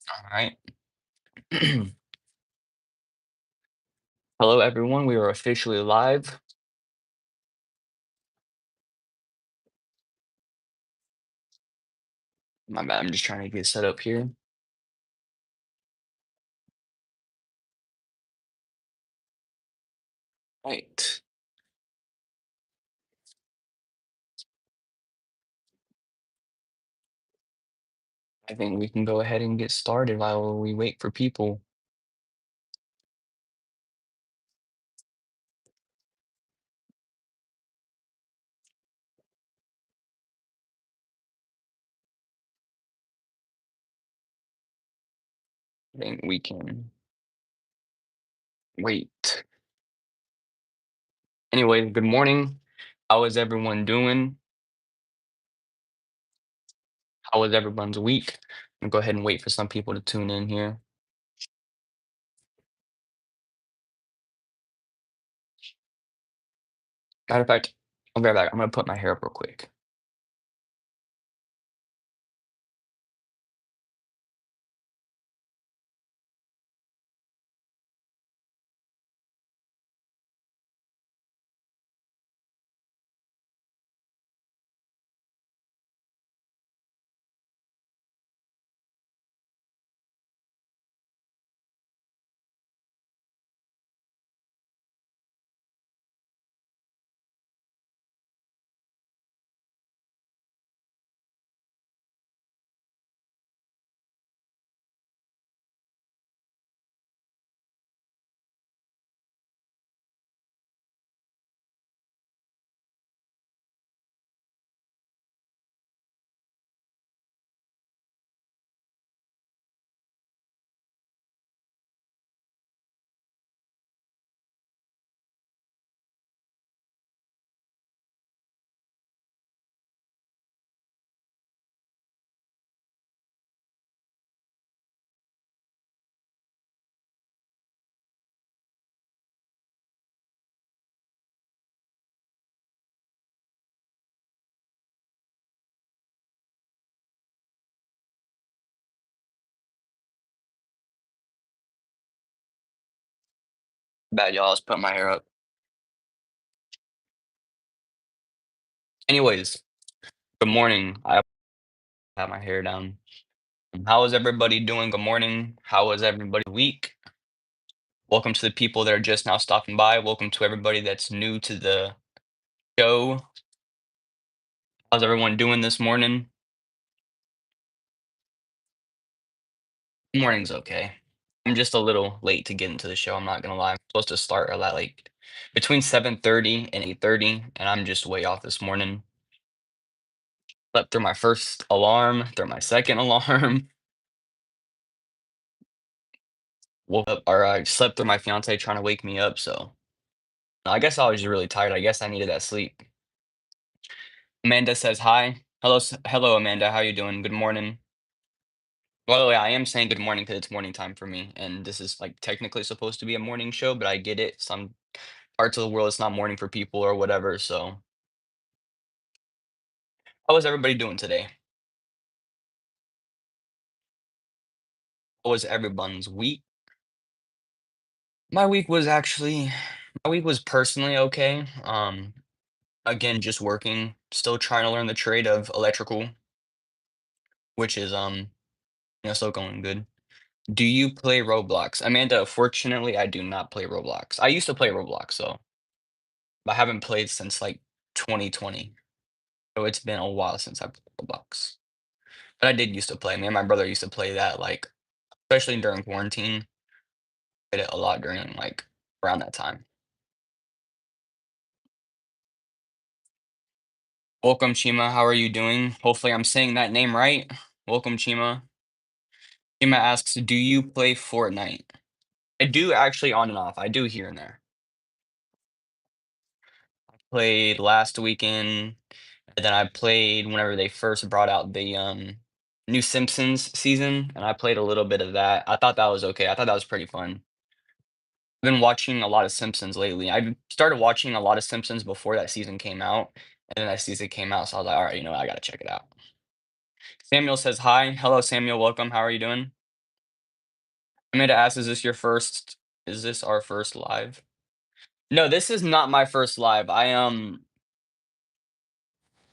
All right. Hello, everyone. We are officially live. My bad. I'm just trying to get set up here. Right. I think we can go ahead and get started while we wait for people. I think we can wait. Anyway, good morning. How is everyone doing? How was everyone's week? I'm gonna go ahead and wait for some people to tune in here. Matter of fact, I'll be right back. I'm gonna put my hair up real quick. Bad, y'all. Let's put my hair up. Anyways, good morning. I have my hair down. How is everybody doing? Good morning. How was everybody's week? Welcome to the people that are just now stopping by. Welcome to everybody that's new to the show. How's everyone doing this morning? Morning's okay. I'm just a little late to get into the show. I'm not gonna lie. I'm supposed to start at like between 7:30 and 8:30, and I'm just way off this morning. Slept through my first alarm, through my second alarm. Woke up, or I slept through my fiance trying to wake me up. So I guess I was just really tired. I guess I needed that sleep. Amanda says hi. Hello, hello, Amanda. How you doing? Good morning. By the way, I am saying good morning because it's morning time for me, and this is like technically supposed to be a morning show, but I get it. Some parts of the world it's not morning for people or whatever. So, how was everybody doing today? How was everyone's week? My week was personally okay. Again, just working, still trying to learn the trade of electrical, which is still going good. Do you play Roblox? Amanda, fortunately, I do not play Roblox. I used to play Roblox, so but I haven't played since like 2020. So it's been a while since I played Roblox. But I did used to play. Me and my brother used to play that like especially during quarantine. Played it a lot during like around that time. Welcome, Chima. How are you doing? Hopefully I'm saying that name right. Welcome, Chima. Chima asks, do you play Fortnite? I do actually on and off. I do here and there. Played last weekend, and then I played whenever they first brought out the, new Simpsons season, and I played a little bit of that. I thought that was okay. I thought that was pretty fun. I've been watching a lot of Simpsons lately. I started watching a lot of Simpsons before that season came out, and then that season came out, so I was like, "Alright, you know what? I gotta check it out." Samuel says, "Hi." Hello, Samuel, welcome. How are you doing? I'm to ask, is this our first live? No, this is not my first live.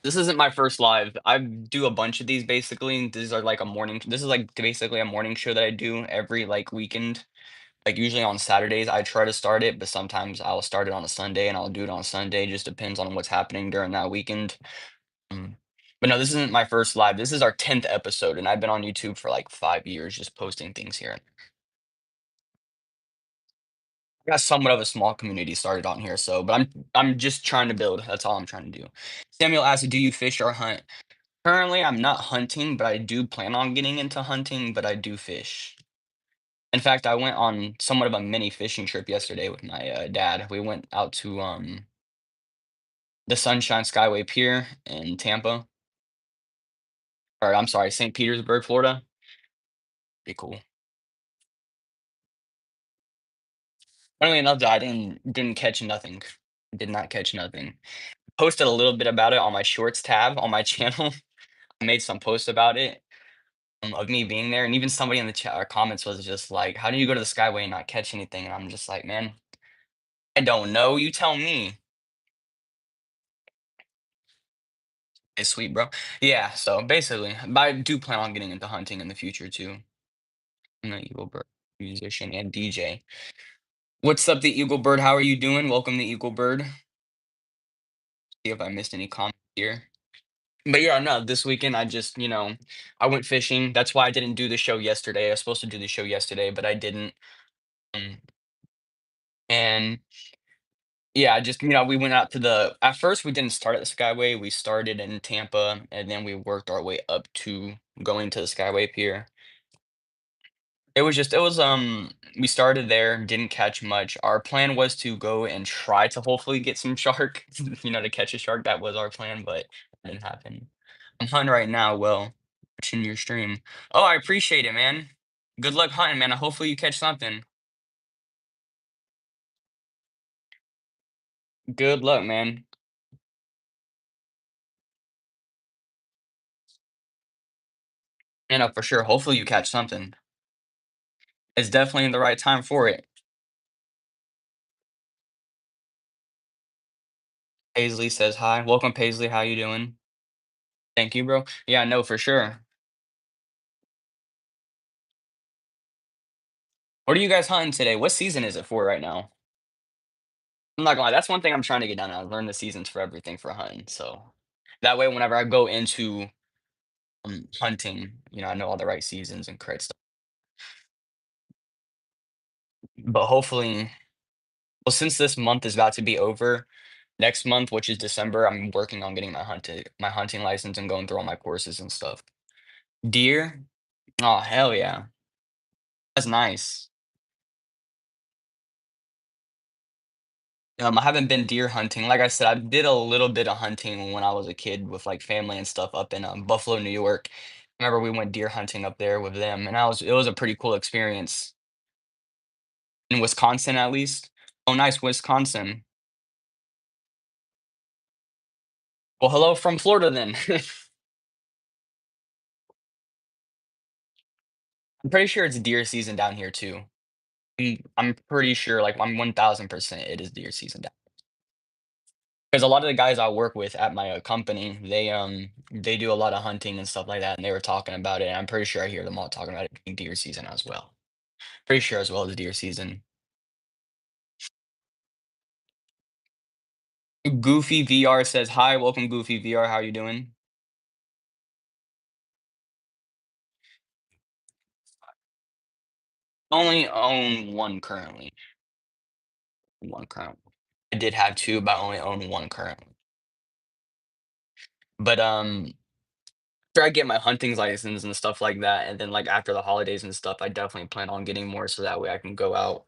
This isn't my first live. I do a bunch of these basically. These are like a morning this is like basically a morning show that I do every like weekend. Like usually on Saturdays I try to start it, but sometimes I'll start it on a Sunday and I'll do it on Sunday. Just depends on what's happening during that weekend. Mm. But no, this isn't my first live. This is our 10th episode, and I've been on YouTube for like 5 years just posting things here. I got somewhat of a small community started on here, so but I'm just trying to build. That's all I'm trying to do. Samuel asked, "Do you fish or hunt?" Currently, I'm not hunting, but I do plan on getting into hunting, but I do fish. In fact, I went on somewhat of a mini fishing trip yesterday with my dad. We went out to the Sunshine Skyway Pier in Tampa, or I'm sorry, St. Petersburg, Florida. Pretty cool. Funnily enough, though, I didn't catch nothing. Did not catch nothing. Posted a little bit about it on my shorts tab on my channel. I made some posts about it, of me being there, and even somebody in the chat or comments was just like, "How do you go to the Skyway and not catch anything?" And I'm just like, "Man, I don't know. You tell me." It's sweet, bro. Yeah. So basically, but I do plan on getting into hunting in the future too. I'm an Eagle Bird musician and DJ. What's up, the Eagle Bird? How are you doing? Welcome, the Eagle Bird. See if I missed any comments here. But yeah, no, this weekend I just, I went fishing. That's why I didn't do the show yesterday. I was supposed to do the show yesterday, but I didn't. Um, and yeah, I just, we went out to at first we didn't start at the Skyway. We started in Tampa and then we worked our way up to going to the Skyway Pier. We started there, didn't catch much. Our plan was to go and try to hopefully get some shark, to catch a shark. That was our plan, but it didn't happen. I'm hunting right now, Will, watching your stream. Oh, I appreciate it, man. Good luck hunting, man. Hopefully you catch something. Good luck, man. For sure. Hopefully you catch something. It's definitely the right time for it. Paisley says hi. Welcome, Paisley. How you doing? Thank you, bro. Yeah, no, for sure. What are you guys hunting today? What season is it for right now? I'm not gonna lie, that's one thing I'm trying to get done. I learn the seasons for everything for hunting. So that way, whenever I go into hunting, I know all the right seasons and correct stuff. But hopefully, well, since this month is about to be over, next month, which is December, I'm working on getting my hunting license and going through all my courses and stuff. Deer? Oh, hell yeah. That's nice. I haven't been deer hunting. Like I said, I did a little bit of hunting when I was a kid with like family and stuff up in Buffalo, New York. Remember we went deer hunting up there with them, and it was a pretty cool experience in Wisconsin, at least. Oh, nice, Wisconsin. Well, hello from Florida then. I'm pretty sure it's deer season down here too. I'm pretty sure, like I'm 1000% it is deer season down. Because a lot of the guys I work with at my company, they do a lot of hunting and stuff like that, and they were talking about it. And I'm pretty sure I hear them all talking about it being deer season as well. Pretty sure as well as deer season. Goofy VR says hi, welcome Goofy VR. How you doing? Only own one currently. One current. I did have two, but I only own one currently. But after I get my hunting license and stuff like that, and then like after the holidays and stuff, I definitely plan on getting more so that way I can go out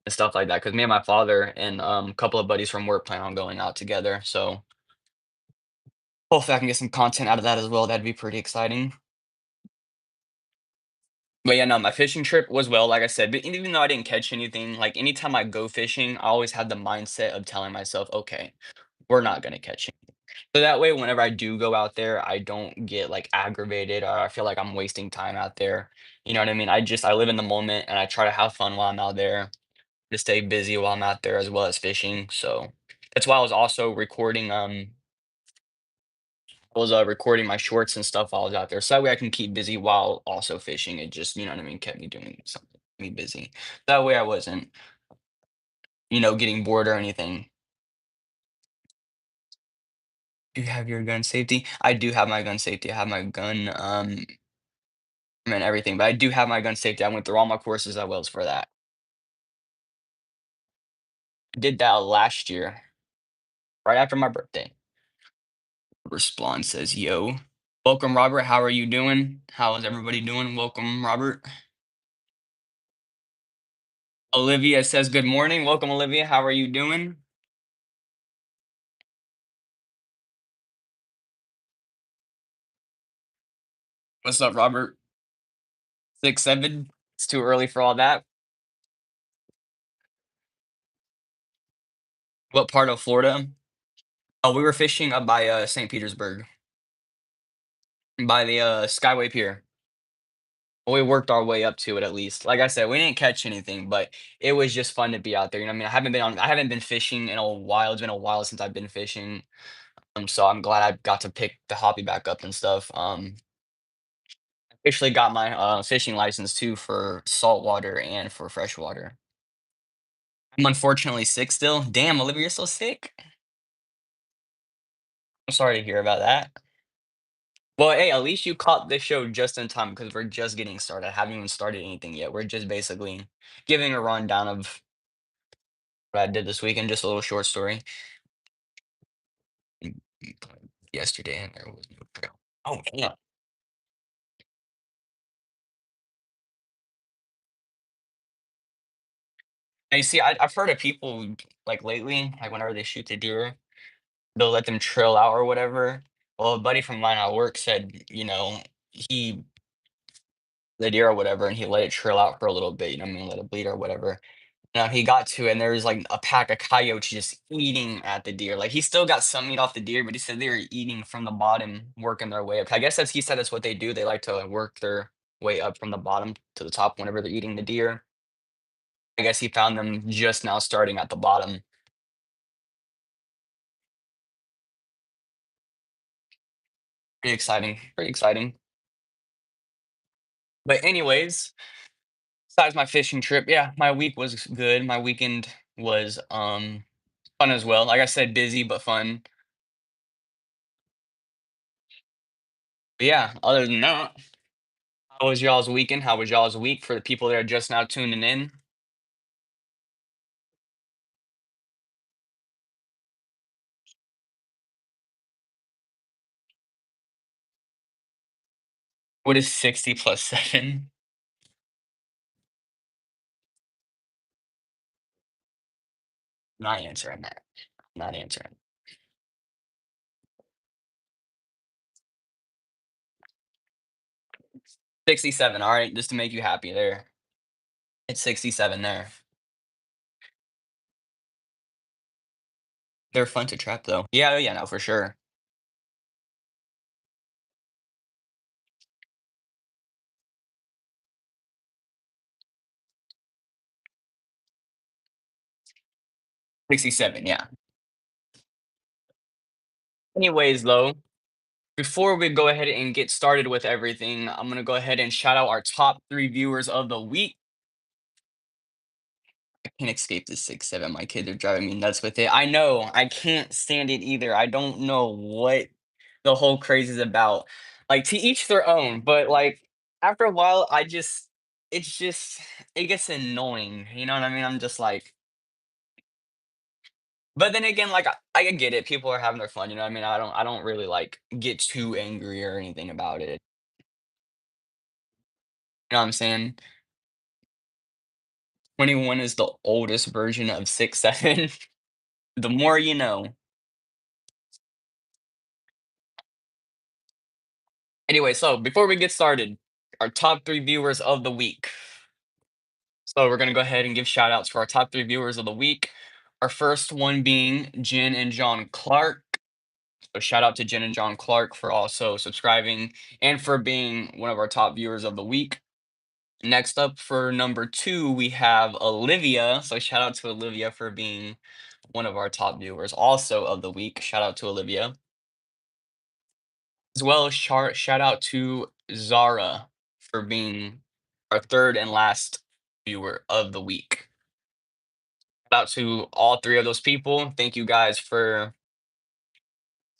and stuff like that. Because me and my father and a couple of buddies from work plan on going out together. So hopefully I can get some content out of that as well. That'd be pretty exciting. But yeah, no, my fishing trip was well, like I said, but even though I didn't catch anything, like anytime I go fishing, I always had the mindset of telling myself, okay, we're not gonna catch it. So that way, whenever I do go out there, I don't get like aggravated or I feel like I'm wasting time out there. You know what I mean? I live in the moment and I try to have fun while I'm out there, to stay busy while I'm out there as well as fishing. So that's why I was also recording recording my shorts and stuff while I was out there. So that way I can keep busy while also fishing. It just, you know what I mean, kept me doing something, me busy. That way I wasn't, getting bored or anything. Do you have your gun safety? I do have my gun safety. I have my gun, and everything, but I do have my gun safety. I went through all my courses as well as for that. I did that last year, right after my birthday. Respawn says, "Yo, welcome, Robert. How are you doing? How is everybody doing? Welcome, Robert." Olivia says, "Good morning. Welcome, Olivia. How are you doing?" What's up, Robert? 6'7". It's too early for all that. What part of Florida? Oh, we were fishing up by St. Petersburg, by the Skyway Pier. We worked our way up to it at least. Like I said, we didn't catch anything, but it was just fun to be out there. You know what I mean? I haven't been fishing in a while. It's been a while since I've been fishing. So I'm glad I got to pick the hobby back up and stuff. Officially got my fishing license too for saltwater and for freshwater. I'm unfortunately sick still. Damn, Olivia, you're so sick. I'm sorry to hear about that. Well, hey, at least you caught this show just in time because we're just getting started. I haven't even started anything yet. We're just basically giving a rundown of what I did this weekend, just a little short story. Mm, Yesterday, and there was no trail. Oh, yeah. Now, you see, I've heard of people like lately, like whenever they shoot the deer, they'll let them trail out or whatever. Well, a buddy from mine at work said, he the deer or whatever, and he let it trail out for a little bit. You know what I mean? Let it bleed or whatever. He got to it, and there was like a pack of coyotes just eating at the deer. Like he still got some meat off the deer, but he said they were eating from the bottom, working their way up. I guess he said that's what they do. They like to work their way up from the bottom to the top whenever they're eating the deer. I guess he found them just now starting at the bottom. Pretty exciting. Pretty exciting. But anyways, besides my fishing trip, yeah, my week was good. My weekend was fun as well. Like I said, busy but fun. But yeah, other than that, how was y'all's weekend? How was y'all's week for the people that are just now tuning in? What is 60 plus 7? Not answering that. Not answering. 67, all right, just to make you happy there. It's 67 there. They're fun to trap though. Yeah, yeah, no, for sure. 67, yeah. Anyways, though, before we go ahead and get started with everything, I'm gonna go ahead and shout out our top 3 viewers of the week. I can't escape the 6'7". My kids are driving me nuts with it. I know, I can't stand it either. I don't know what the whole craze is about. Like, to each their own, but, like, after a while, it's just it gets annoying, you know what I mean? I'm just like but then again, like, I get it. People are having their fun, you know what I mean? I don't really, like, get too angry or anything about it. You know what I'm saying? 21 is the oldest version of 6'7". The more you know. Anyway, so before we get started, our top 3 viewers of the week. So we're gonna go ahead and give shout outs for our top 3 viewers of the week. Our first one being Jen and John Clark. So shout out to Jen and John Clark for also subscribing and for being one of our top viewers of the week. Next up for number two, we have Olivia. So shout out to Olivia for being one of our top viewers also of the week. Shout out to Olivia. As well as shout out to Zara for being our third and last viewer of the week. Shout out to all three of those people. Thank you guys for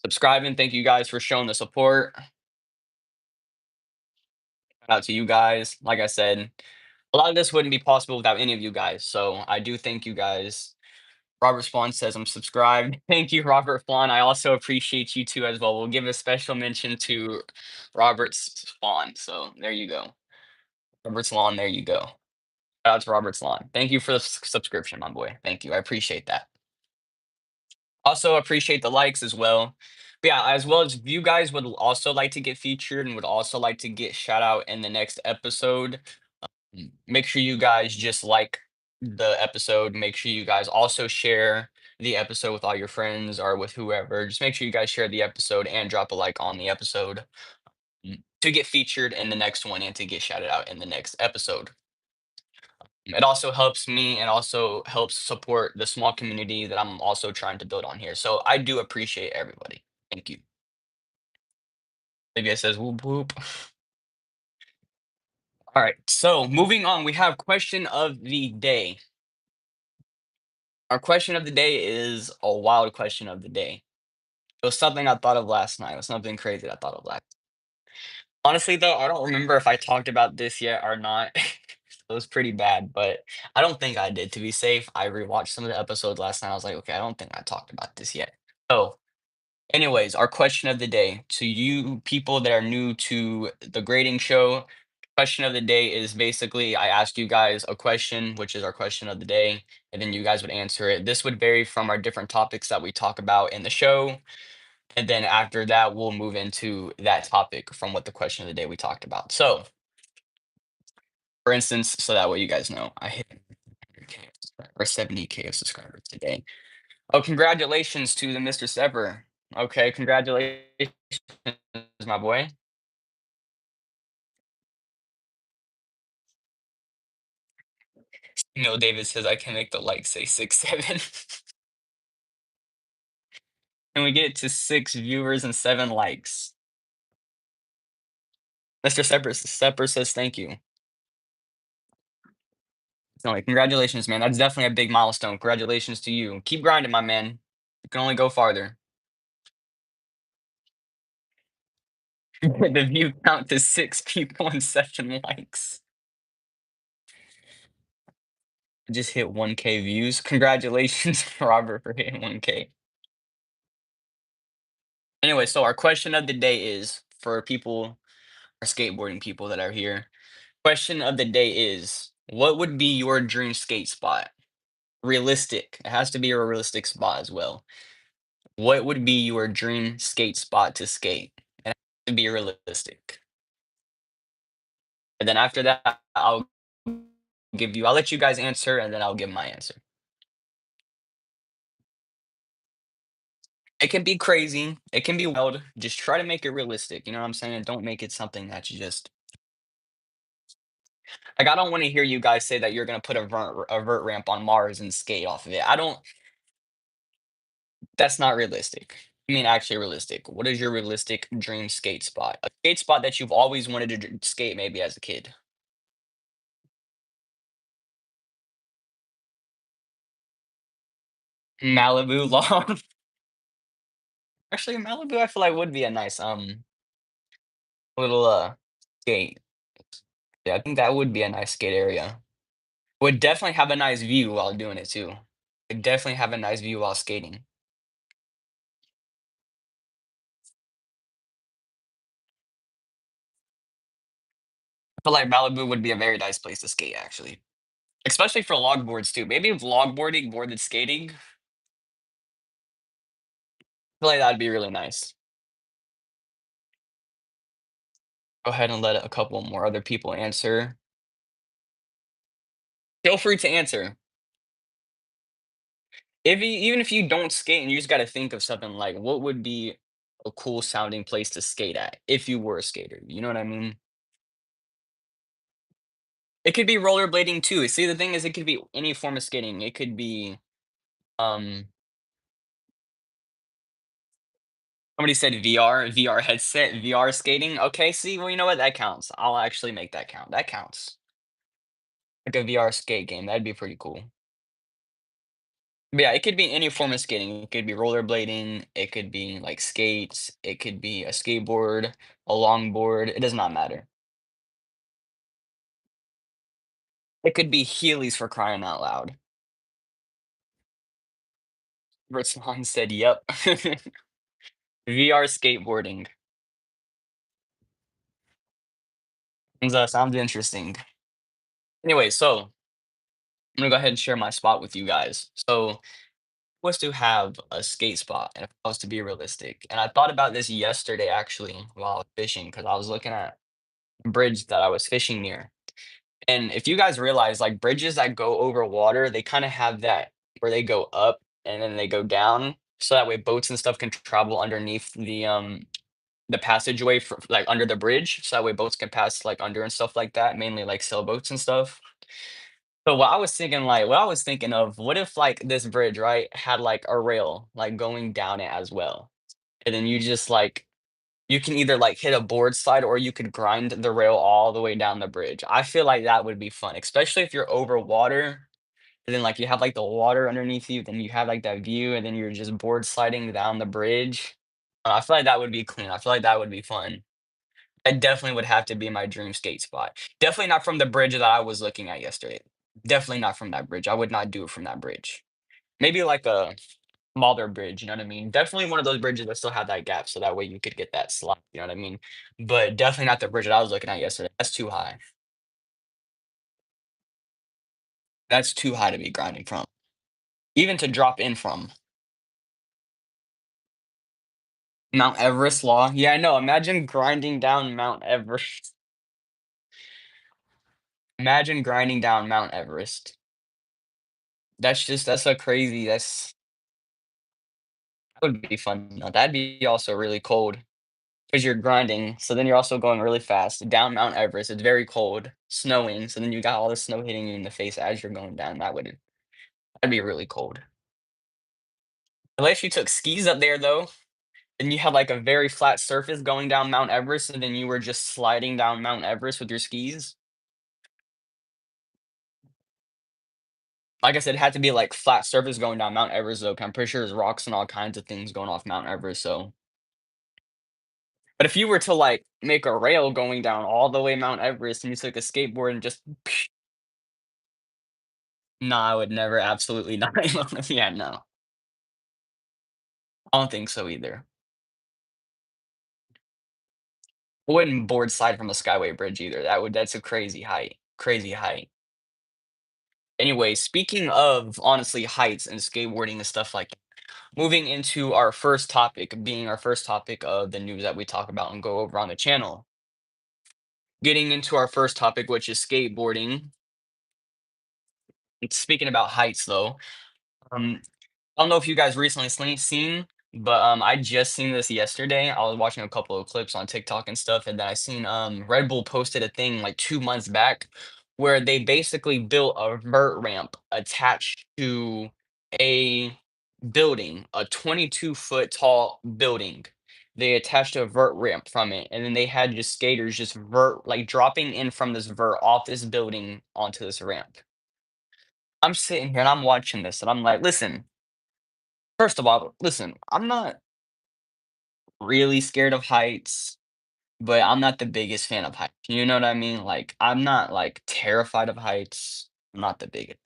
subscribing. Thank you guys for showing the support. Shout out to you guys. Like I said, a lot of this wouldn't be possible without any of you guys. So I do thank you guys. Robert Spawn says I'm subscribed. Thank you, Robert Spawn. I also appreciate you too as well. We'll give a special mention to Robert Spawn. So there you go. Robert's Lawn, there you go. Shout out to Robert's Lawn. Thank you for the subscription, my boy. Thank you. I appreciate that. Also appreciate the likes as well. But yeah, as well as if you guys would also like to get featured and would also like to get shout out in the next episode, make sure you guys just like the episode. Make sure you guys also share the episode with all your friends or with whoever. Just make sure you guys share the episode and drop a like on the episode to get featured in the next one and to get shouted out in the next episode. It also helps me and also helps support the small community that I'm also trying to build on here. So I do appreciate everybody. Thank you. Maybe it says whoop whoop. All right. So moving on, we have question of the day. Our question of the day is a wild question of the day. It was something I thought of last night. It was something crazy that I thought of last. Honestly, though, I don't remember if I talked about this yet or not. It was pretty bad, but I don't think I did. To be safe, I rewatched some of the episodes last night. I was like, okay, I don't think I talked about this yet. So, anyways, our question of the day to you people that are new to the grading show. Question of the day is basically I asked you guys a question, which is our question of the day, and then you guys would answer it. This would vary from our different topics that we talk about in the show. And then after that, we'll move into that topic from what the question of the day we talked about. So, for instance, so that way you guys know, I hit 100K or 70K of subscribers today. Oh, congratulations to the Mr. Sepper. Okay, congratulations, my boy. Neil David says I can make the like say 6, 7. Can we get it to 6 viewers and 7 likes? Mr. Sepper says thank you. So, like, congratulations, man. That's definitely a big milestone. Congratulations to you. Keep grinding, my man. You can only go farther. The view count to 6 people and 7 likes. I just hit 1K views. Congratulations, Robert, for hitting 1K. Anyway, so our question of the day is for people, our skateboarding people that are here. Question of the day is what would be your dream skate spot? Realistic. It has to be a realistic spot as well. What would be your dream skate spot to skate? It has to be realistic. And then after that, I'll let you guys answer and then I'll give my answer. It can be crazy, it can be wild. Just try to make it realistic. You know what I'm saying? Don't make it something that you just like. I don't want to hear you guys say that you're gonna put a vert ramp on Mars and skate off of it. I don't. That's not realistic. I mean, actually realistic. What is your realistic dream skate spot? A skate spot that you've always wanted to skate, maybe as a kid. Malibu lawn. Actually, Malibu, I feel like would be a nice little skate. Yeah, I think that would be a nice skate area. Would definitely have a nice view while doing it too. Would definitely have a nice view while skating. I feel like Malibu would be a very nice place to skate actually. Especially for longboards too. Maybe longboarding more than skating. I feel like that'd be really nice. Go ahead and let a couple more other people answer. Feel free to answer. If you even if you don't skate and you just gotta think of something like what would be a cool sounding place to skate at if you were a skater, you know what I mean? It could be rollerblading too. See, the thing is it could be any form of skating. It could be, um somebody said VR headset, VR skating. Okay, see, well, you know what? That counts. I'll actually make that count. That counts. Like a VR skate game, that'd be pretty cool. But yeah, it could be any form of skating. It could be rollerblading, it could be like skates, it could be a skateboard, a longboard, it does not matter. It could be Heelys for crying out loud. Raslan said, "Yep." VR skateboarding. Sounds interesting. Anyway, so I'm gonna go ahead and share my spot with you guys. So was to have a skate spot and if I was to be realistic. And I thought about this yesterday actually while I was fishing because I was looking at a bridge that I was fishing near. And if you guys realize like bridges that go over water, they kind of have that where they go up and then they go down. So that way boats and stuff can travel underneath the passageway for like under the bridge. So that way boats can pass like under and stuff like that, mainly like sailboats and stuff. So what I was thinking of, what if like this bridge, right, had like a rail like going down it as well? And then you just like you can either like hit a board slide or you could grind the rail all the way down the bridge. I feel like that would be fun, especially if you're over water and then like you have like the water underneath you, then you have like that view and then you're just board sliding down the bridge. I feel like that would be clean. I feel like that would be fun. That definitely would have to be my dream skate spot. Definitely not from the bridge that I was looking at yesterday. Definitely not from that bridge. I would not do it from that bridge. Maybe like a smaller bridge, you know what I mean? Definitely one of those bridges that still have that gap, so that way you could get that slide, you know what I mean? But definitely not the bridge that I was looking at yesterday. That's too high. That's too high to be grinding from. Even to drop in from. Mount Everest law. Yeah, I know. Imagine grinding down Mount Everest. Imagine grinding down Mount Everest. That's a crazy that would be fun. No, that'd be also really cold. Because you're grinding, so then you're also going really fast down Mount Everest. It's very cold, snowing, so then you got all the snow hitting you in the face as you're going down. That'd be really cold. Unless you took skis up there though, and you had like a very flat surface going down Mount Everest, and then you were just sliding down Mount Everest with your skis. Like I said, it had to be like flat surface going down Mount Everest though. 'Cause I'm pretty sure there's rocks and all kinds of things going off Mount Everest. So, but if you were to like make a rail going down all the way Mount Everest, and you took a skateboard and just no, I would never, absolutely not. Yeah, no. I don't think so either. I wouldn't board slide from a skyway bridge either. That's a crazy height. Crazy height. Anyway, speaking of honestly heights and skateboarding and stuff like that, moving into our first topic, being our first topic of the news that we talk about and go over on the channel. Getting into our first topic, which is skateboarding. Speaking about heights though, um, I don't know if you guys recently seen, but I just seen this yesterday. I was watching a couple of clips on TikTok and stuff, and then I seen Red Bull posted a thing like 2 months back where they basically built a vert ramp attached to a building, a 22-foot tall building. They attached a vert ramp from it, and then they had just skaters just vert like dropping in from this vert off this building onto this ramp. I'm sitting here and I'm watching this, and I'm like, listen. First of all, listen, I'm not really scared of heights, but I'm not the biggest fan of heights. You know what I mean? Like, I'm not like terrified of heights. I'm not the biggest.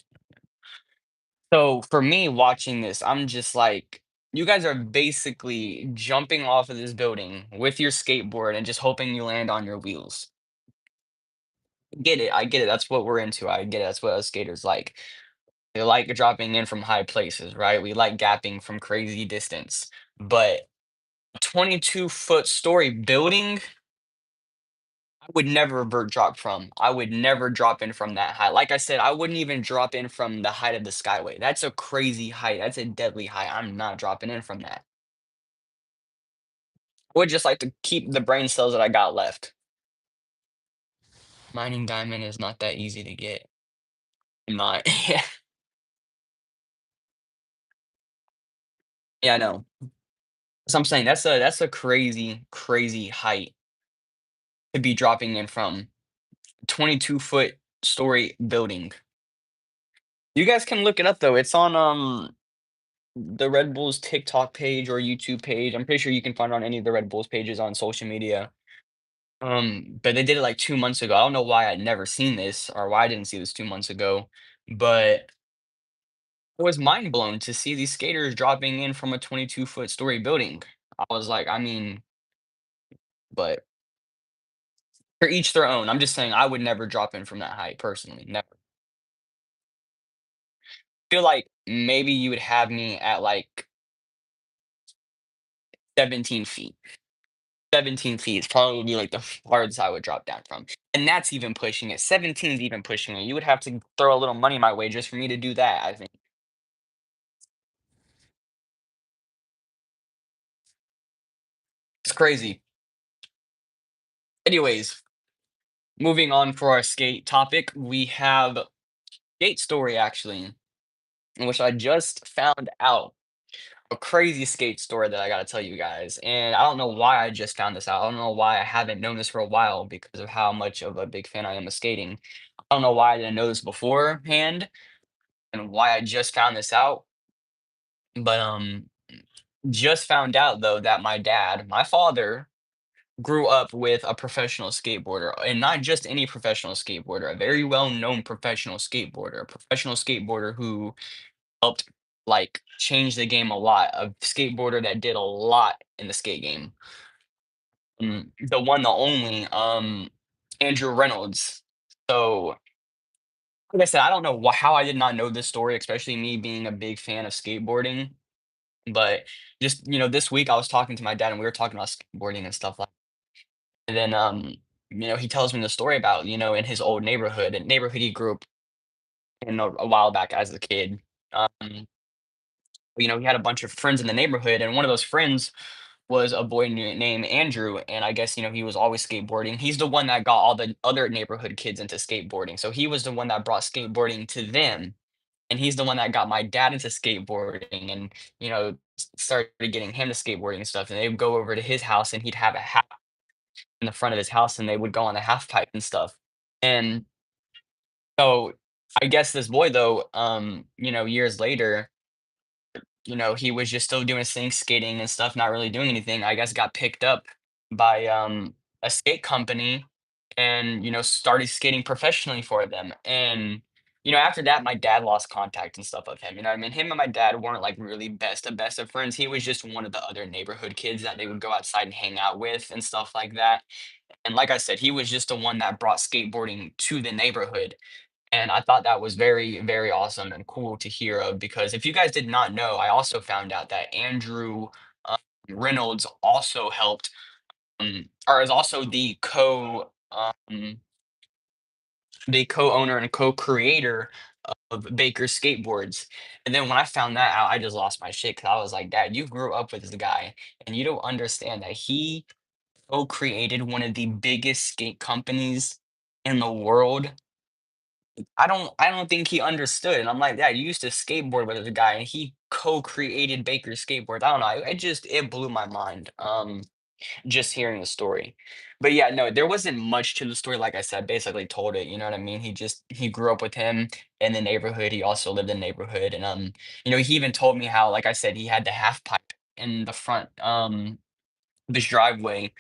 So for me watching this, I'm just like, you guys are basically jumping off of this building with your skateboard and just hoping you land on your wheels. Get it. I get it. That's what we're into. I get it. That's what us skaters like. We like dropping in from high places, right? We like gapping from crazy distance. But 22-foot story building, I would never revert drop from. I would never drop in from that high. Like I said, I wouldn't even drop in from the height of the Skyway. That's a crazy height. That's a deadly height. I'm not dropping in from that. Would just like to keep the brain cells that I got left. Mining diamond is not that easy to get. Not yeah. Yeah, I know. So I'm saying that's a crazy, crazy height to be dropping in from. 22-foot story building. You guys can look it up though. It's on the Red Bulls TikTok page or YouTube page. I'm pretty sure you can find it on any of the Red Bulls pages on social media. But they did it like 2 months ago. I don't know why I'd never seen this or why I didn't see this 2 months ago, but I was mind blown to see these skaters dropping in from a 22-foot story building. I was like, I mean, but for each their own. I'm just saying I would never drop in from that height personally. Never. Feel like maybe you would have me at like 17 feet. 17 feet is probably like the farthest I would drop down from. And that's even pushing it. 17 is even pushing it. You would have to throw a little money my way just for me to do that, I think. It's crazy. Anyways, moving on for our skate topic, we have skate story actually, in which I just found out. A crazy skate story that I gotta tell you guys. And I don't know why I just found this out. I don't know why I haven't known this for a while because of how much of a big fan I am of skating. I don't know why I didn't know this beforehand and why I just found this out. But just found out though that my father, grew up with a professional skateboarder, and not just any professional skateboarder, a very well-known professional skateboarder who helped like change the game a lot, a skateboarder that did a lot in the skate game. The one, the only, Andrew Reynolds. So, like I said, I don't know how I did not know this story, especially me being a big fan of skateboarding. But just this week I was talking to my dad and we were talking about skateboarding and stuff like. And then he tells me the story about in his old neighborhood, a neighborhood he grew up in a while back as a kid. Um, he had a bunch of friends in the neighborhood, and one of those friends was a boy named Andrew, and I guess, he was always skateboarding. He's the one that got all the other neighborhood kids into skateboarding. So he was the one that brought skateboarding to them. And he's the one that got my dad into skateboarding and, started getting him to skateboarding and stuff. And they would go over to his house and he'd have a half in the front of his house and they would go on the half pipe and stuff. And so I guess this boy though, years later, he was just still doing his thing, skating and stuff, not really doing anything. I guess got picked up by a skate company and started skating professionally for them. And after that, my dad lost contact and stuff with him. You know what I mean? Him and my dad weren't like really best of friends. He was just one of the other neighborhood kids that they would go outside and hang out with and stuff like that. And like I said, he was just the one that brought skateboarding to the neighborhood. And I thought that was very, very awesome and cool to hear of because if you guys did not know, I also found out that Andrew Reynolds also helped, or is also the co-owner and co-creator of Baker Skateboards. And then when I found that out, I just lost my shit because I was like, Dad, you grew up with this guy, and you don't understand that he co-created one of the biggest skate companies in the world. I don't think he understood, and I'm like, "Dad, you used to skateboard with this guy, and he co-created Baker's Skateboards." I don't know, it blew my mind, just hearing the story. But yeah, no, there wasn't much to the story, like I said, basically told it, you know what I mean? He grew up with him in the neighborhood, he also lived in the neighborhood, and, he even told me how, like I said, he had the half pipe in the front, of his driveway,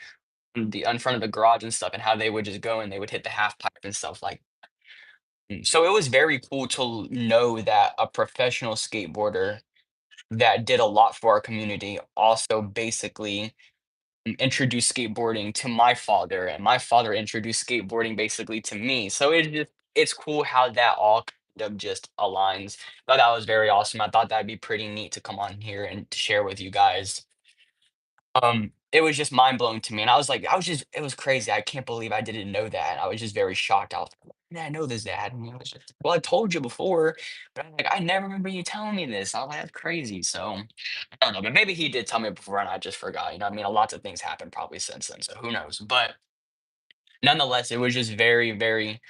in front of the garage and stuff, and how they would just go and they would hit the half pipe and stuff like. So it was very cool to know that a professional skateboarder that did a lot for our community also basically introduced skateboarding to my father, and my father introduced skateboarding basically to me. So it's cool how that all kind of just aligns. Thought that was very awesome. I thought that'd be pretty neat to come on here and to share with you guys. It was just mind blowing to me, and I was like, it was crazy. I can't believe I didn't know that. I was just very shocked out. "Yeah, I know this, Dad." And he was just, "Well, I told you before," but I'm like, "I never remember you telling me this." I was like, "That's crazy." So I don't know, but maybe he did tell me before and I just forgot. You know, what I mean, lots of things happened probably since then, so who knows? But nonetheless, it was just very, very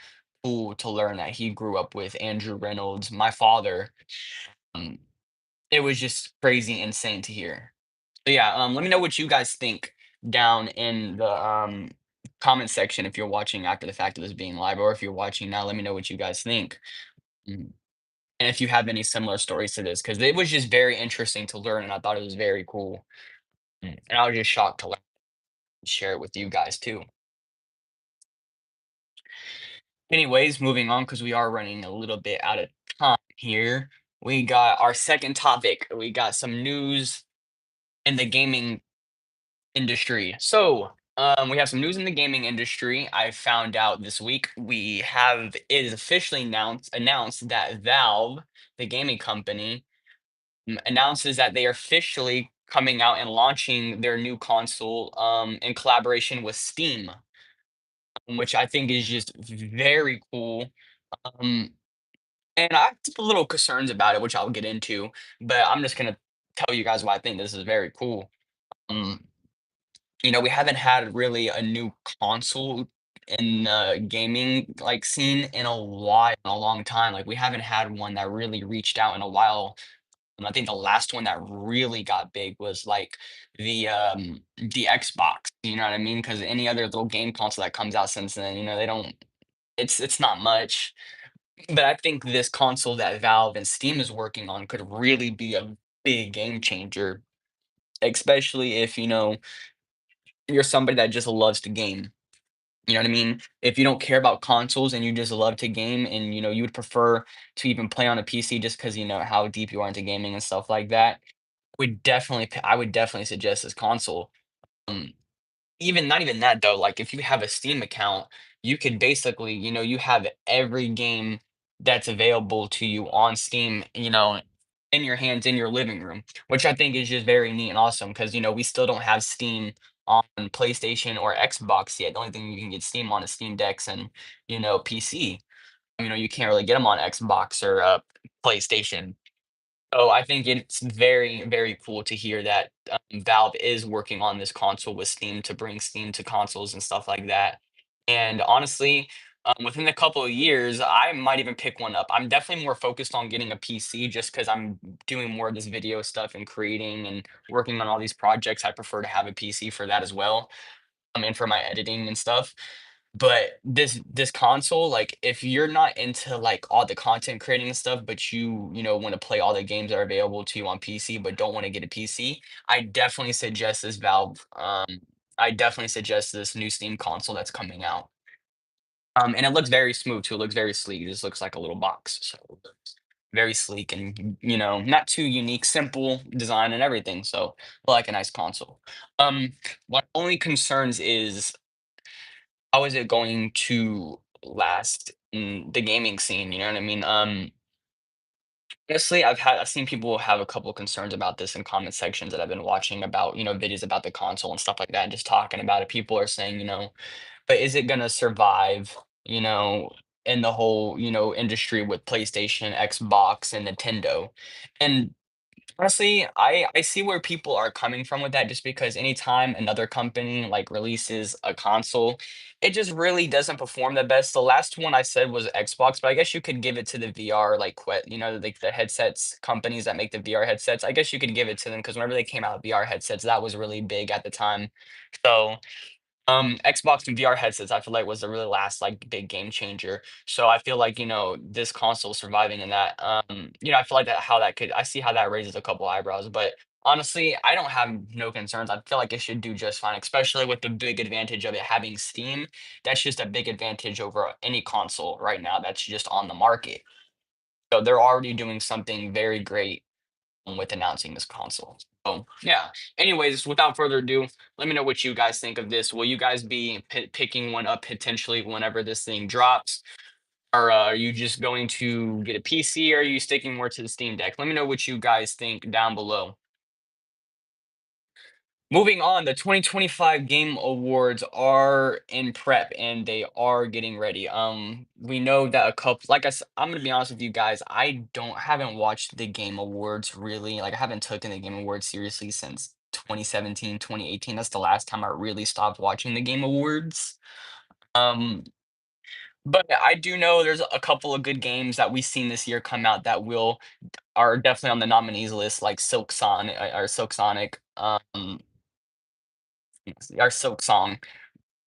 cool to learn that he grew up with Andrew Reynolds, my father. Um, it was just crazy, insane to hear. So yeah, let me know what you guys think down in the comment section if you're watching after the fact of this being live, or if you're watching now, let me know what you guys think. Mm. And if you have any similar stories to this, because it was just very interesting to learn, and I thought it was very cool. And I was just shocked to learn and share it with you guys too. Anyways, moving on because we are running a little bit out of time here. We got our second topic. We got some news in the gaming industry. So, we have some news in the gaming industry. I found out this week it is officially announced that Valve, the gaming company, announces that they are officially coming out and launching their new console in collaboration with Steam, which I think is just very cool. Um, and I have just a little concerns about it, which I'll get into, but I'm just gonna tell you guys why I think this is very cool. Um, we haven't had really a new console in the gaming like scene in a while, in a long time. Like we haven't had one that really reached out in a while. And I think the last one that really got big was like the Xbox. You know what I mean? Because any other little game console that comes out since then, they don't. It's not much. But I think this console that Valve and Steam is working on could really be a big game changer, especially if you're somebody that just loves to game. You know what I mean? If you don't care about consoles and you just love to game and you would prefer to even play on a PC just because you know how deep you are into gaming and stuff like that, I would definitely suggest this console. Um, Even not even that though, like, if you have a Steam account, you could basically, you have every game that's available to you on Steam, in your hands in your living room, which I think is just very neat and awesome because, we still don't have Steam on PlayStation or Xbox yet. The only thing you can get Steam on is Steam Decks and, PC. You can't really get them on Xbox or PlayStation. So I think it's very, very cool to hear that Valve is working on this console with Steam to bring Steam to consoles and stuff like that. And honestly, within a couple of years, I might even pick one up. I'm definitely more focused on getting a PC just because I'm doing more of this video stuff and creating and working on all these projects. I prefer to have a PC for that as well. And for my editing and stuff. But this console, like, if you're not into, like, all the content creating and stuff, but wanna play all the games that are available to you on PC, but don't wanna get a PC, I definitely suggest this I definitely suggest this new Steam console that's coming out. And it looks very smooth too, it looks very sleek, it just looks like a little box, so very sleek and, not too unique, simple design and everything, so I like a nice console. My only concerns is how is it going to last in the gaming scene? You know what I mean? Honestly, I've seen people have a couple of concerns about this in comment sections that I've been watching about, videos about the console and stuff like that, and just talking about it. People are saying, but is it gonna survive, you know, in the whole, industry with PlayStation, Xbox, and Nintendo? And honestly, I see where people are coming from with that just because anytime another company like releases a console, it just really doesn't perform the best. The last one I said was Xbox, but I guess you could give it to the VR like like the headsets companies that make the VR headsets. I guess you could give it to them because whenever they came out with VR headsets, that was really big at the time. So Xbox and VR headsets, I feel like was the really last like big game changer. So I feel like, this console surviving in that, I feel like I see how that raises a couple eyebrows, but honestly, I don't have no concerns. I feel like it should do just fine, especially with the big advantage of it having Steam. That's just a big advantage over any console right now that's just on the market. So they're already doing something very great with announcing this console. So yeah. Anyways, without further ado, let me know what you guys think of this. Will you guys be picking one up potentially whenever this thing drops? Or are you just going to get a PC or are you sticking more to the Steam Deck? Let me know what you guys think down below. Moving on, the 2025 Game Awards are in prep and they are getting ready. We know that a couple, I'm gonna be honest with you guys. I don't haven't watched the Game Awards really. Like, I haven't taken the Game Awards seriously since 2017, 2018. That's the last time I really stopped watching the Game Awards. Um, but I do know there's a couple of good games that we've seen this year come out that will are definitely on the nominees list, like Silk Sonic or Silk Sonic. Our Silk Song.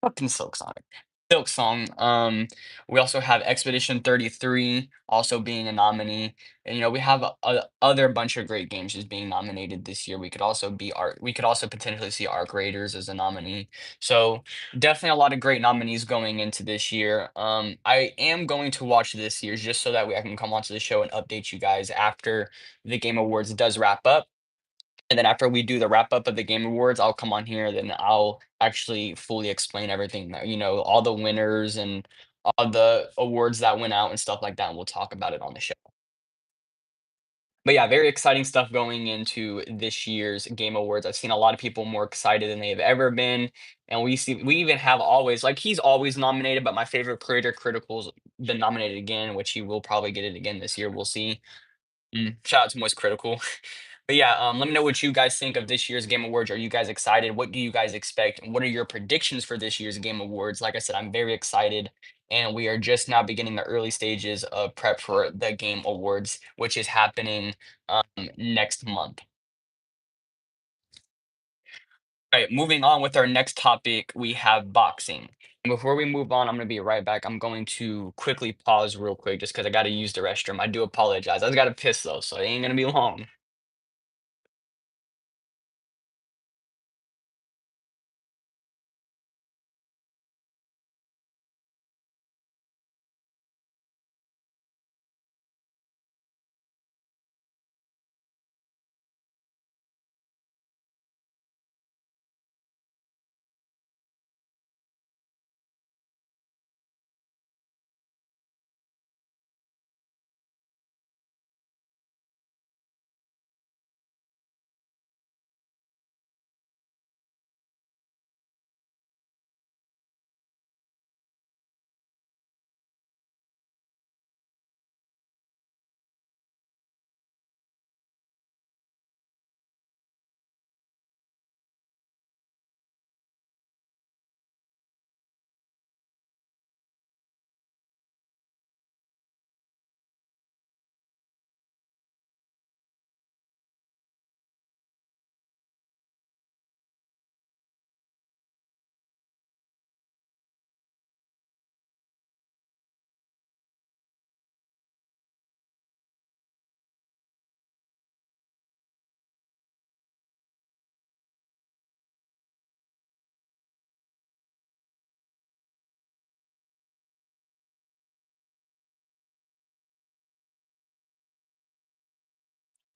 Fucking Silk Sonic. Silk Song. We also have Expedition 33 also being a nominee. And we have a other bunch of great games just being nominated this year. We could also potentially see Arc Raiders as a nominee. So definitely a lot of great nominees going into this year. I am going to watch this year's just so that way I can come onto the show and update you guys after the Game Awards does wrap up. And then after we do the wrap up of the Game Awards, I'll come on here, then I'll actually fully explain everything that, all the winners and all the awards that went out and stuff like that, and we'll talk about it on the show. But yeah, very exciting stuff going into this year's Game Awards. I've seen a lot of people more excited than they've ever been. And we even have always like he's always nominated, but my favorite creator critical's been nominated again, which he will probably get it again this year. We'll see. Shout out to Moist Critical. But yeah, let me know what you guys think of this year's Game Awards. Are you guys excited? What do you guys expect? And what are your predictions for this year's Game Awards? Like I said, I'm very excited. And we are just now beginning the early stages of prep for the Game Awards, which is happening next month. All right, moving on with our next topic, we have boxing. And before we move on, I'm going to be right back. I'm going to quickly pause real quick just because I got to use the restroom. I do apologize. I just got to piss though, so it ain't going to be long.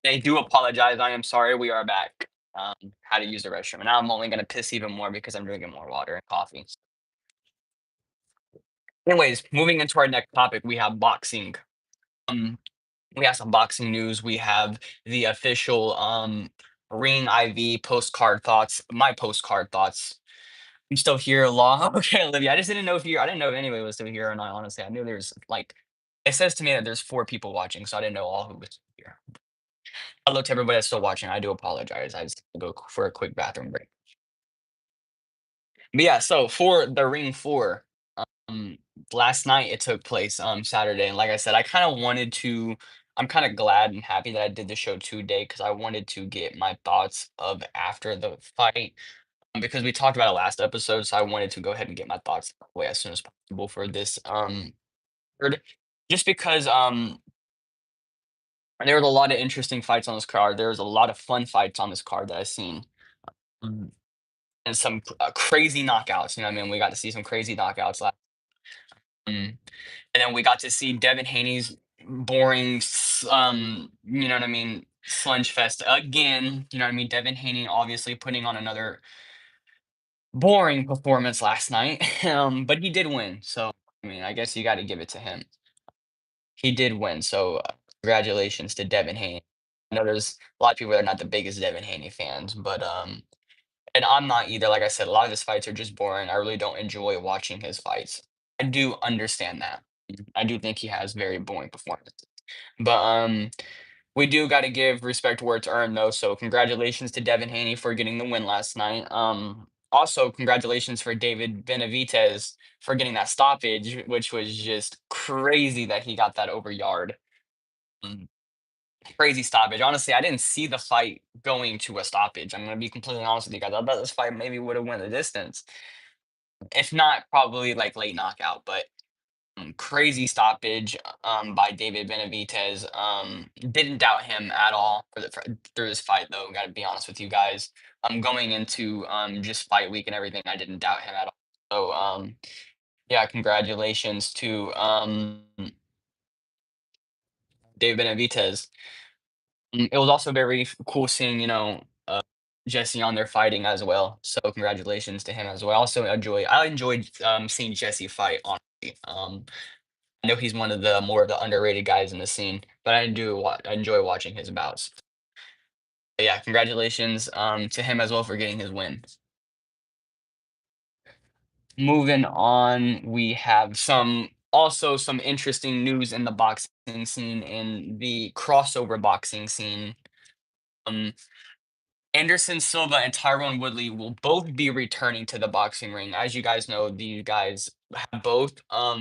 They do apologize. I am sorry. We are back. How to use the restroom. And now I'm only gonna piss even more because I'm drinking more water and coffee. Anyways, moving into our next topic, we have boxing. Um, we have some boxing news. We have the official Ring IV postcard thoughts. My postcard thoughts. I'm still here, Law. Okay, Olivia. I didn't know if anybody was still here or not. Honestly, I knew there's like it says to me that there's 4 people watching, so I didn't know all who was here. Hello to everybody that's still watching. I do apologize. I just had to go for a quick bathroom break. But yeah, so for the Ring 4, um, last night it took place Saturday, and like I said, I'm kind of glad and happy that I did the show today because I wanted to get my thoughts of after the fight because we talked about it last episode, so I wanted to go ahead and get my thoughts away as soon as possible for this third, just because there was a lot of interesting fights on this card. There was a lot of fun fights on this card that I've seen. Mm, and some crazy knockouts. You know what I mean? We got to see some crazy knockouts last. Mm. And then we got to see Devin Haney's boring, you know what I mean, slunge fest again. You know what I mean? Devin Haney obviously putting on another boring performance last night, but he did win. So I mean, I guess you got to give it to him. He did win. So congratulations to Devin Haney. I know there's a lot of people that are not the biggest Devin Haney fans, but And I'm not either. Like I said, a lot of his fights are just boring. I really don't enjoy watching his fights. I do understand that. I do think he has very boring performances. But we do got to give respect where it's earned, though. So congratulations to Devin Haney for getting the win last night. Also congratulations for David Benavidez for getting that stoppage, which was just crazy that he got that over yard. Mm, Crazy stoppage. Honestly, I didn't see the fight going to a stoppage. I'm gonna be completely honest with you guys. I bet this fight maybe would have went the distance, if not probably like late knockout. But crazy stoppage by David Benavidez. Didn't doubt him at all through this fight, though. Got to be honest with you guys. Going into just fight week and everything, I didn't doubt him at all. So yeah, congratulations to David Benavidez. It was also very cool seeing Jesse on there fighting as well. So congratulations to him as well. I enjoyed seeing Jesse fight. Honestly, I know he's one of the more of the underrated guys in the scene, but I enjoy watching his bouts. But yeah, congratulations to him as well for getting his win. Moving on, we have some interesting news in the boxing scene, in the crossover boxing scene. Um, Anderson Silva and Tyrone Woodley will both be returning to the boxing ring. As you guys know, these guys have both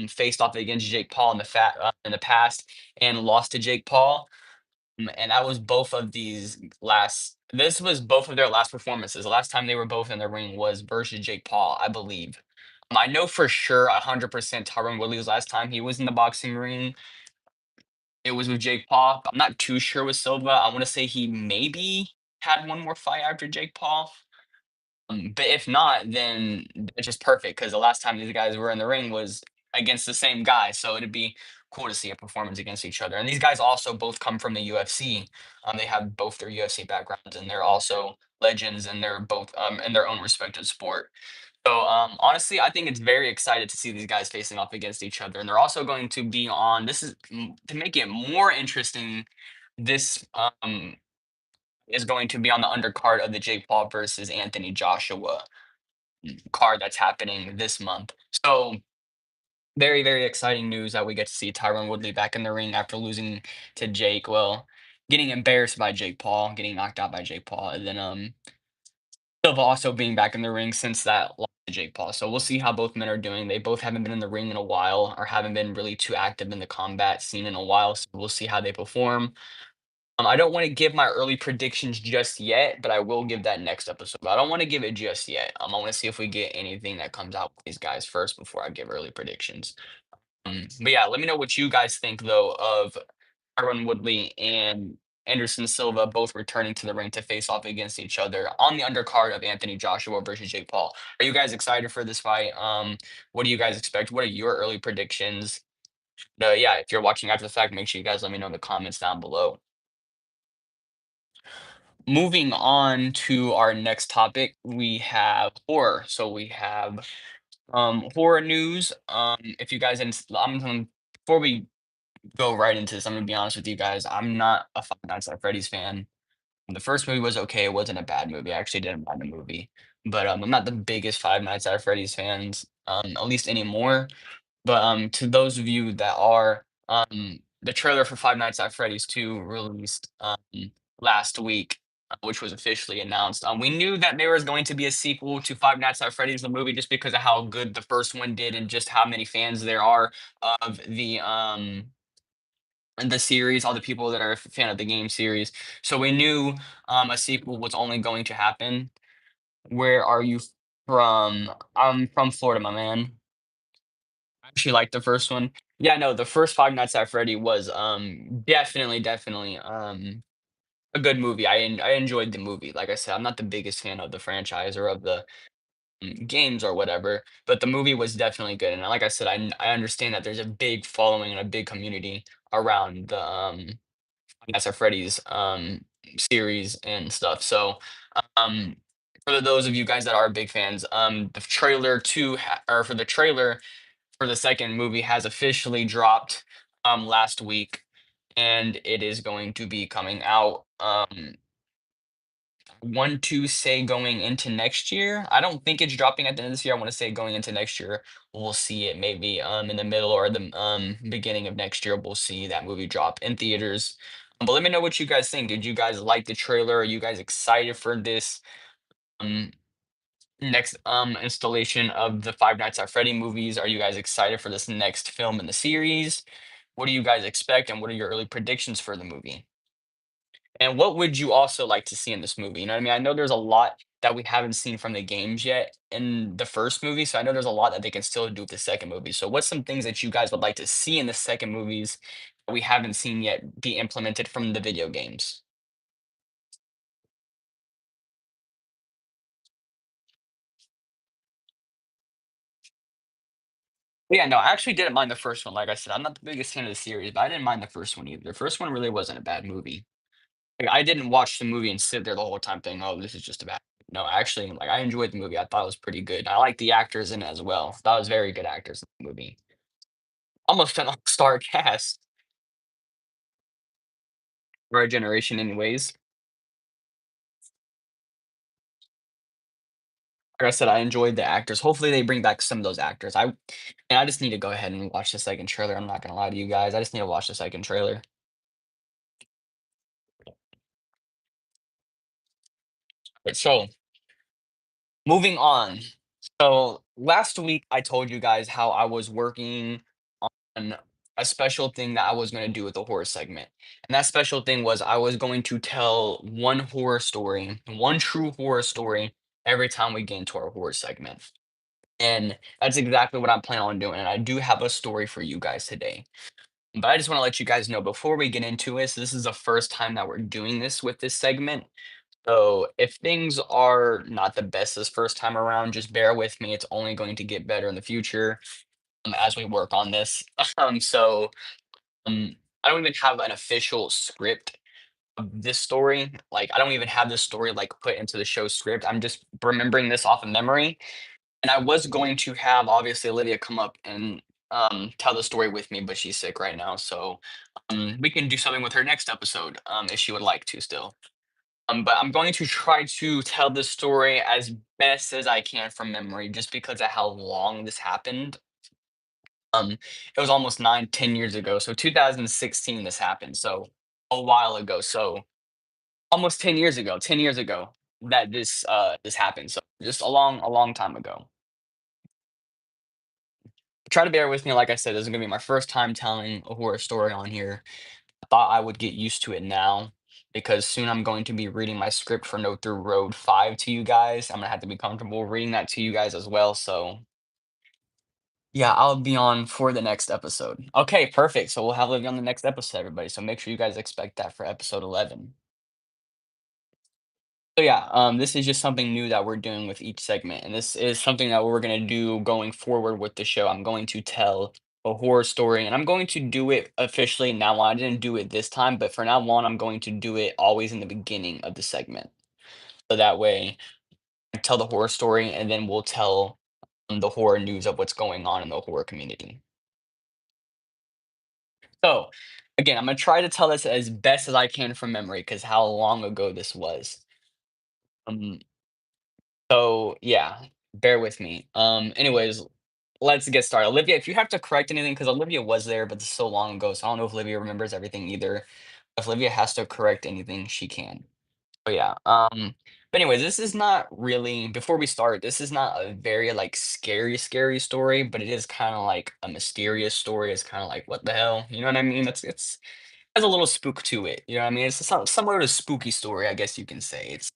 faced off against Jake Paul in the past and lost to Jake Paul. And that was both of these last this was both of their last performances. The last time they were both in the ring was versus Jake Paul, I believe. I know for sure 100% Tyron Woodley's last time he was in the boxing ring, it was with Jake Paul. I'm not too sure with Silva. I want to say he maybe had one more fight after Jake Paul. But if not, then it's just perfect because the last time these guys were in the ring was against the same guy. So it'd be cool to see a performance against each other. And these guys also both come from the UFC. They have both their UFC backgrounds, and they're also legends, and they're both in their own respective sport. So honestly, I think it's very excited to see these guys facing off against each other. And they're also going to be on. To make it more interesting. This is going to be on the undercard of the Jake Paul versus Anthony Joshua card that's happening this month. So very, very exciting news that we get to see Tyron Woodley back in the ring after losing to Jake. Well, getting embarrassed by Jake Paul, getting knocked out by Jake Paul, and then Silva also being back in the ring since that loss to Jake Paul. So we'll see how both men are doing. They both haven't been in the ring in a while, or haven't been really too active in the combat scene in a while. So we'll see how they perform. I don't want to give my early predictions just yet, but I will give that next episode. But I don't want to give it just yet. I want to see if we get anything that comes out with these guys first before I give early predictions. But yeah, let me know what you guys think though of Tyron Woodley and Anderson Silva both returning to the ring to face off against each other on the undercard of Anthony Joshua versus Jake Paul. Are you guys excited for this fight? What do you guys expect? What are your early predictions? Yeah, if you're watching after the fact, make sure you guys let me know in the comments down below. Moving on to our next topic, we have horror. So we have horror news. If you guys didn't, before we go right into this, I'm gonna be honest with you guys. I'm not a Five Nights at Freddy's fan. The first movie was okay. It wasn't a bad movie. I actually didn't mind the movie, but I'm not the biggest Five Nights at Freddy's fans, at least anymore. But to those of you that are, the trailer for Five Nights at Freddy's 2 released last week, which was officially announced. We knew that there was going to be a sequel to Five Nights at Freddy's the movie just because of how good the first one did and just how many fans there are of the series, all the people that are a fan of the game series. So we knew a sequel was only going to happen. Where are you from? I'm from Florida, my man. I actually liked the first one. Yeah, no, the first Five Nights at Freddy was definitely a good movie. I enjoyed the movie. Like I said, I'm not the biggest fan of the franchise or of the games or whatever, but the movie was definitely good. And like I said, I understand that there's a big following and a big community around the Five Nights at Freddy's series and stuff. So um for those of you guys that are big fans, the trailer or for the trailer for the second movie has officially dropped last week, and it is going to be coming out want to say going into next year. I don't think it's dropping at the end of this year. I want to say going into next year, we'll see it maybe in the middle or the beginning of next year. We'll see that movie drop in theaters. But let me know what you guys think. Did you guys like the trailer? Are you guys excited for this um next installation of the Five Nights at Freddy movies? Are you guys excited for this next film in the series? What do you guys expect, and what are your early predictions for the movie? And what would you also like to see in this movie? You know what I mean? I know there's a lot that we haven't seen from the games yet in the first movie, so I know there's a lot that they can still do with the second movie. So what's some things that you guys would like to see in the second movies that we haven't seen yet be implemented from the video games? But yeah, no, I actually didn't mind the first one. Like I said, I'm not the biggest fan of the series, but I didn't mind the first one either. The first one really wasn't a bad movie. Like, I didn't watch the movie and sit there the whole time thinking, "Oh, this is just a bad." No, actually, like, I enjoyed the movie. I thought it was pretty good. I liked the actors in it as well. That was very good actors in the movie. Almost an all-star cast for our generation anyways. Like I said, I enjoyed the actors. Hopefully, they bring back some of those actors. I just need to go ahead and watch the second trailer. I'm not gonna lie to you guys. I just need to watch the second trailer. But so, moving on. So, last week, I told you guys how I was working on a special thing that I was gonna do with the horror segment. And that special thing was I was going to tell one horror story, one true horror story every time we get into our horror segment. And that's exactly what I'm planning on doing. And I do have a story for you guys today. But I just want to let you guys know before we get into it, so this is the first time that we're doing this with this segment. So if things are not the best this first time around, just bear with me. It's only going to get better in the future as we work on this. So I don't even have an official script of this story. Like I don't even have this story like put into the show script. I'm just remembering this off of memory. And I was going to have obviously Olivia come up and tell the story with me, but she's sick right now. So we can do something with her next episode if she would like to still. But I'm going to try to tell the story as best as I can from memory, just because of how long this happened. It was almost 10 years ago. So 2016 this happened. So a while ago. So almost 10 years ago. 10 years ago that this happened. So just a long time ago. Try to bear with me. Like I said, this is gonna be my first time telling a horror story on here. I thought I would get used to it now because soon I'm going to be reading my script for No Through Road 5 to you guys. I'm gonna have to be comfortable reading that to you guys as well. So yeah, I'll be on for the next episode. Okay, perfect. So we'll have Livy on the next episode, everybody. So make sure you guys expect that for episode 11. So yeah, this is just something new that we're doing with each segment, and this is something that we're gonna do going forward with the show. I'm going to tell a horror story, and I'm going to do it officially now on. I didn't do it this time, but for now on, I'm going to do it always in the beginning of the segment. So that way, I tell the horror story, and then we'll tell the horror news of what's going on in the horror community. So, again, I'm gonna try to tell this as best as I can from memory because how long ago this was. Um, So yeah, bear with me. Anyways, let's get started. Olivia, if you have to correct anything, because Olivia was there, but it's so long ago, so I don't know if Olivia remembers everything either. If Olivia has to correct anything, she can. But yeah. But anyways, this is not really before we start, this is not a very like scary story, but it is kind of like a mysterious story. It's kind of like what the hell? You know what I mean? It's has a little spook to it. You know what I mean? It's somewhat of a spooky story, I guess you can say. It's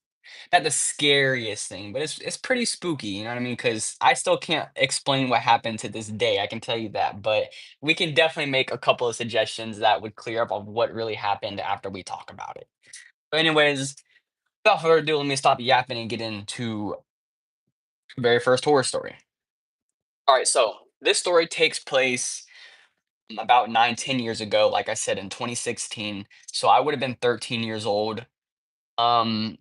not the scariest thing, but it's pretty spooky, you know what I mean? Because I still can't explain what happened to this day, I can tell you that, but we can definitely make a couple of suggestions that would clear up of what really happened after we talk about it. But anyways, without further ado, let me stop yapping and get into the very first horror story. All right, so this story takes place about 9, 10 years ago, like I said, in 2016. So I would have been 13 years old. Um,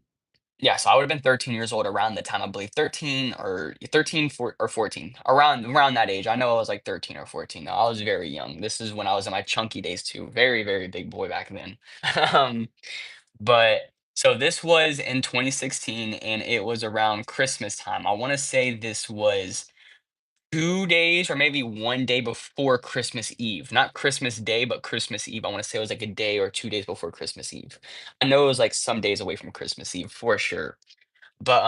Yeah, so I would have been 13 years old around the time, I believe 13 or 13 or 14, around that age. I know I was like 13 or 14 though. I was very young. This is when I was in my chunky days too. Very, very big boy back then. Um, but So this was in 2016 and it was around Christmas time. I want to say this was 2 days or maybe 1 day before Christmas Eve. Not Christmas Day, but Christmas Eve. I want to say it was like a day or 2 days before Christmas Eve. I know it was like some days away from Christmas Eve for sure. But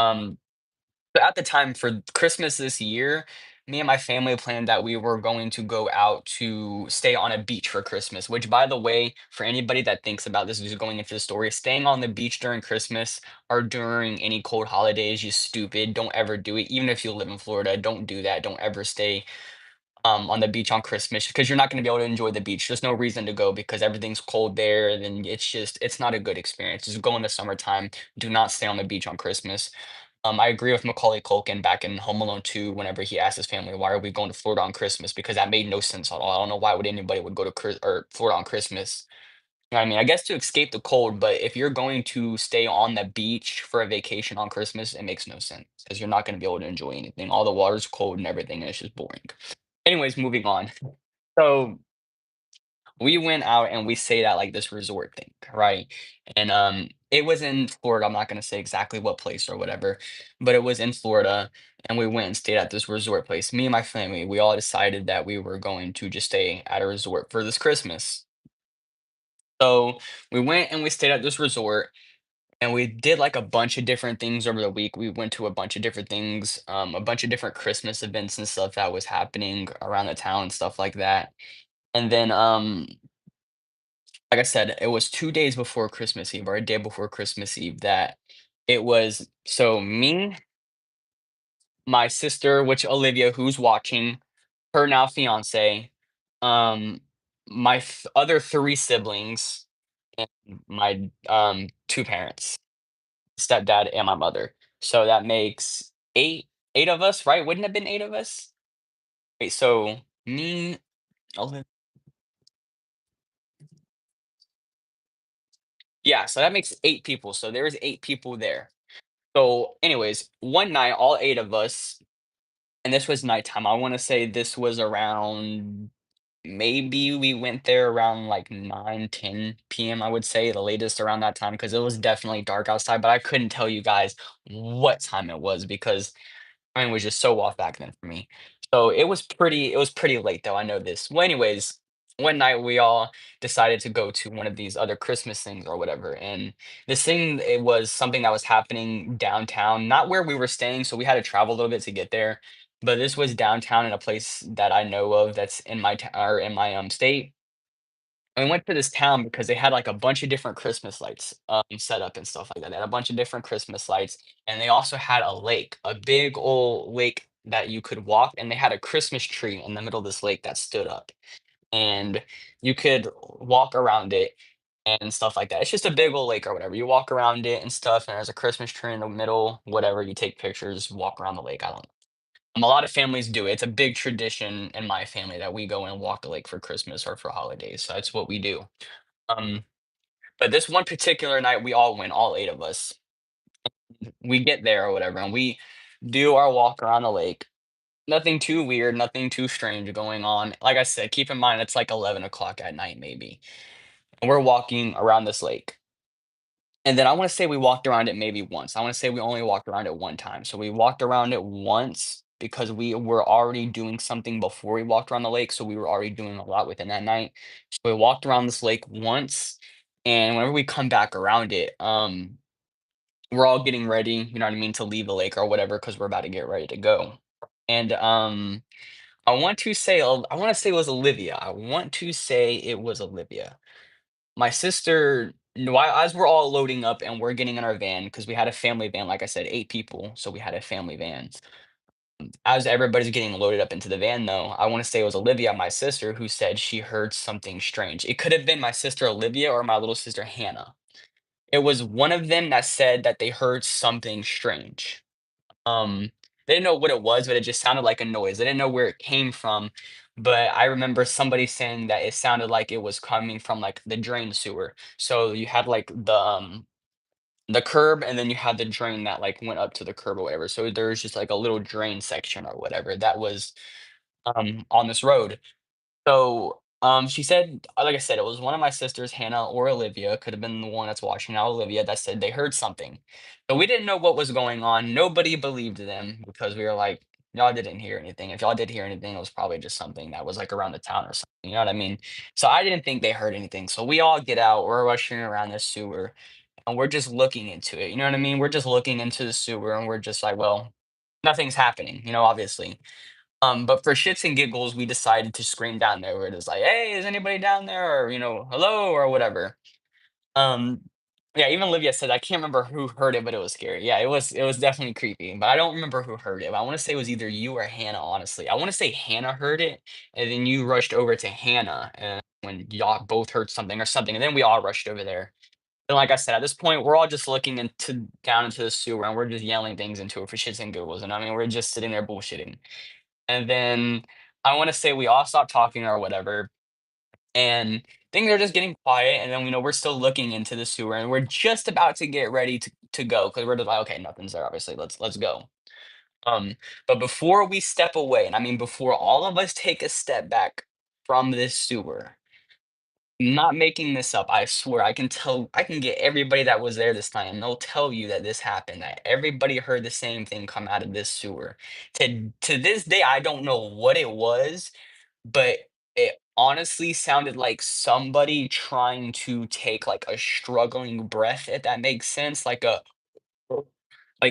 at the time for Christmas this year, me and my family planned that we were going to go out to stay on a beach for Christmas, which, by the way, for anybody that thinks about this, is going into the story, staying on the beach during Christmas or during any cold holidays, you stupid. Don't ever do it. Even if you live in Florida, don't do that. Don't ever stay on the beach on Christmas because you're not going to be able to enjoy the beach. There's no reason to go because everything's cold there. And then it's not a good experience. Just go in the summertime. Do not stay on the beach on Christmas. I agree with Macaulay Culkin back in Home Alone 2 whenever he asked his family, "Why are we going to Florida on Christmas?" Because that made no sense at all. I don't know why would anybody would go to Florida on Christmas. You know what I mean? I guess to escape the cold, but if you're going to stay on the beach for a vacation on Christmas, it makes no sense because you're not going to be able to enjoy anything. All the water's cold and everything, and it's just boring. Anyways, moving on. So we went out and we stayed at like this resort thing, right? And it was in Florida. I'm not gonna say exactly what place or whatever, but it was in Florida, and we went and stayed at this resort place. Me and my family, we all decided that we were going to just stay at a resort for this Christmas. So we went and we stayed at this resort, and we did like a bunch of different things over the week. We went to a bunch of different things, a bunch of different Christmas events and stuff that was happening around the town and stuff like that. And then like I said, it was 2 days before Christmas Eve or a day before Christmas Eve that it was so me, my sister, which Olivia, who's watching, her now fiance, um, my other 3 siblings, and my, 2 parents, stepdad and my mother. So that makes 8 of us, right? Wouldn't it have been 8 of us? Wait, so me, Oliv yeah, so that makes 8 people. So there's 8 people there. So, anyways, one night, all 8 of us, and this was nighttime. I wanna say this was around maybe we went there around, like, 9, 10 p.m., I would say, the latest around that time, because it was definitely dark outside, but I couldn't tell you guys what time it was because mine was just so off back then for me. So it was pretty late though, I know this. Well, anyways, one night we all decided to go to one of these other Christmas things or whatever. And this thing, it was something that was happening downtown, not where we were staying, so we had to travel a little bit to get there. But this was downtown in a place that I know of that's in my or in my state. And we went to this town because they had, like, a bunch of different Christmas lights, set up and stuff like that. They had a bunch of different Christmas lights, and they also had a lake, a big old lake that you could walk, and they had a Christmas tree in the middle of this lake that stood up, and you could walk around it and stuff like that. It's just a big old lake or whatever. You walk around it and stuff, and there's a Christmas tree in the middle, whatever, you take pictures, walk around the lake, I don't know. A lot of families do it. It's a big tradition in my family that we go and walk the lake for Christmas or for holidays, so that's what we do. Um, but this one particular night, we all went, all 8 of us. We get there or whatever, and we do our walk around the lake. Nothing too weird, nothing too strange going on. Like I said, keep in mind it's like 11 o'clock at night maybe, and we're walking around this lake. And then I wanna say we walked around it maybe once. I wanna say we only walked around it one time. So we walked around it once because we were already doing something before we walked around the lake, so we were already doing a lot within that night. So we walked around this lake once, and whenever we come back around it, we're all getting ready, you know what I mean, to leave the lake or whatever because 'cause we're about to get ready to go. And, I wanna say it was Olivia. I want to say it was Olivia. My sister no, as we're all loading up and we're getting in our van because we had a family van, like I said, 8 people, so we had a family van. As everybody's getting loaded up into the van, though, I wanna say it was Olivia, my sister, who said she heard something strange. It could have been my sister Olivia or my little sister Hannah. It was one of them that said that they heard something strange. Um, they didn't know what it was, but it just sounded like a noise. They didn't know where it came from, but I remember somebody saying that it sounded like it was coming from, like, the drain sewer. So you had, like, the curb, and then you had the drain that, like, went up to the curb or whatever. So there was just, like, a little drain section or whatever that was, on this road. So She said, like I said, it was one of my sisters, Hannah or Olivia, could have been the one that's watching now, Olivia, that said they heard something. But we didn't know what was going on. Nobody believed them because we were like, y'all didn't hear anything. If y'all did hear anything, it was probably just something that was like around the town or something. You know what I mean? So I didn't think they heard anything. So we all get out, we're rushing around the sewer, and we're just looking into it. You know what I mean? We're just looking into the sewer and we're just like, well, nothing's happening, obviously. But for shits and giggles, we decided to scream down there. We're just like, "Hey, is anybody down there?" Or, "Hello," or whatever. Um, yeah, even Olivia said, I can't remember who heard it, but it was scary. Yeah, it was definitely creepy, but I don't remember who heard it. But I want to say it was either you or Hannah, honestly. I want to say Hannah heard it, and then you rushed over to Hannah, and when y'all both heard something or something, and then we all rushed over there. And like I said, at this point, we're all just looking into down into the sewer, and we're just yelling things into it for shits and giggles. And I mean, we're just sitting there bullshitting. And then I wanna say we all stopped talking or whatever, and things are just getting quiet, and then, we're still looking into the sewer, and we're just about to get ready to go because 'cause we're just like, "Okay, nothing's there, obviously, let's go." Um, but before we step away, and I mean before all of us take a step back from this sewer, not making this up, I swear, I can get everybody that was there this night, and they'll tell you that this happened, that everybody heard the same thing come out of this sewer. To this day, I don't know what it was, but it honestly sounded like somebody trying to take, like, a struggling breath, if that makes sense, like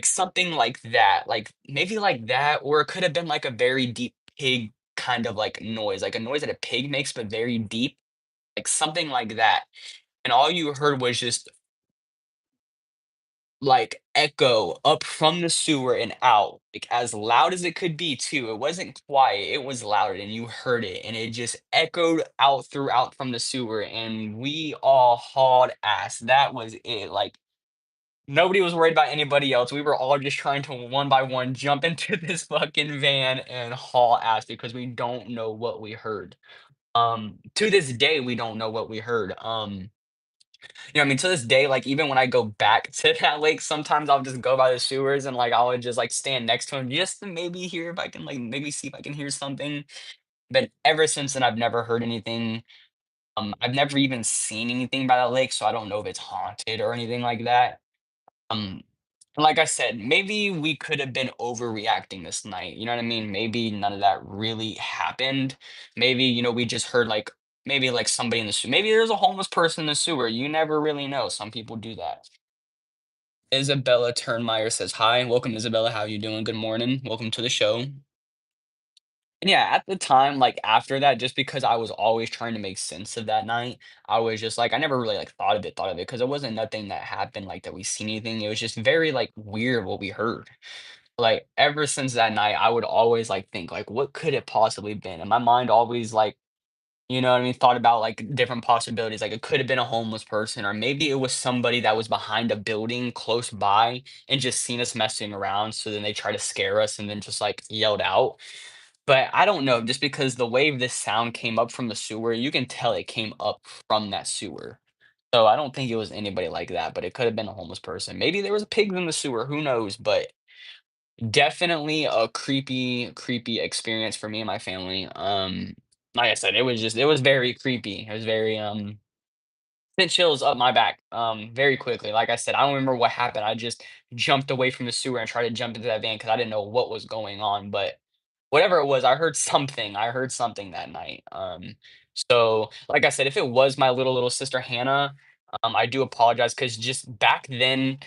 something like that, like, maybe like that, or it could have been, like, a very deep pig kind of, like, noise, like a noise that a pig makes, but very deep, like, something like that, and all you heard was just, like, echo up from the sewer and out, like, as loud as it could be too. It wasn't quiet, it was loud, and you heard it, and it just echoed out throughout from the sewer, and we all hauled ass. That was it, like, nobody was worried about anybody else. We were all just trying to one by one jump into this fucking van and haul ass because we don't know what we heard. To this day, we don't know what we heard. I mean, to this day, like, even when I go back to that lake, sometimes I'll just go by the sewers and, like, I would just, like, stand next to him just to maybe hear if I can, like, maybe see if I can hear something. But ever since then, I've never heard anything. I've never even seen anything by that lake, so I don't know if it's haunted or anything like that. Um, like I said, maybe we could have been overreacting this night. You know what I mean? Maybe none of that really happened. Maybe, we just heard like maybe like somebody in the sewer. Maybe there's a homeless person in the sewer. You never really know. Some people do that. Isabella Turnmeyer says, "Hi, welcome, Isabella. How you doing? Good morning. Welcome to the show." And yeah, at the time, like after that, just because I was always trying to make sense of that night, I was just like, I never really like thought of it, because it wasn't nothing that happened like that we seen anything. It was just very like weird what we heard. Like ever since that night, I would always like think like, what could it possibly been? And my mind always like, what I mean, thought about like different possibilities. Like it could have been a homeless person, or maybe it was somebody that was behind a building close by and just seen us messing around. So then they try to scare us and then just like yelled out. But I don't know, just because the way this sound came up from the sewer, you can tell it came up from that sewer. So I don't think it was anybody like that, but it could have been a homeless person. Maybe there was a pig in the sewer, who knows? But definitely a creepy, creepy experience for me and my family. Like I said, it was very creepy. It was very sent chills up my back very quickly. Like I said, I don't remember what happened. I just jumped away from the sewer and tried to jump into that van because I didn't know what was going on. But whatever it was, I heard something. I heard something that night. So like I said, if it was my little sister Hannah, I do apologize because just back then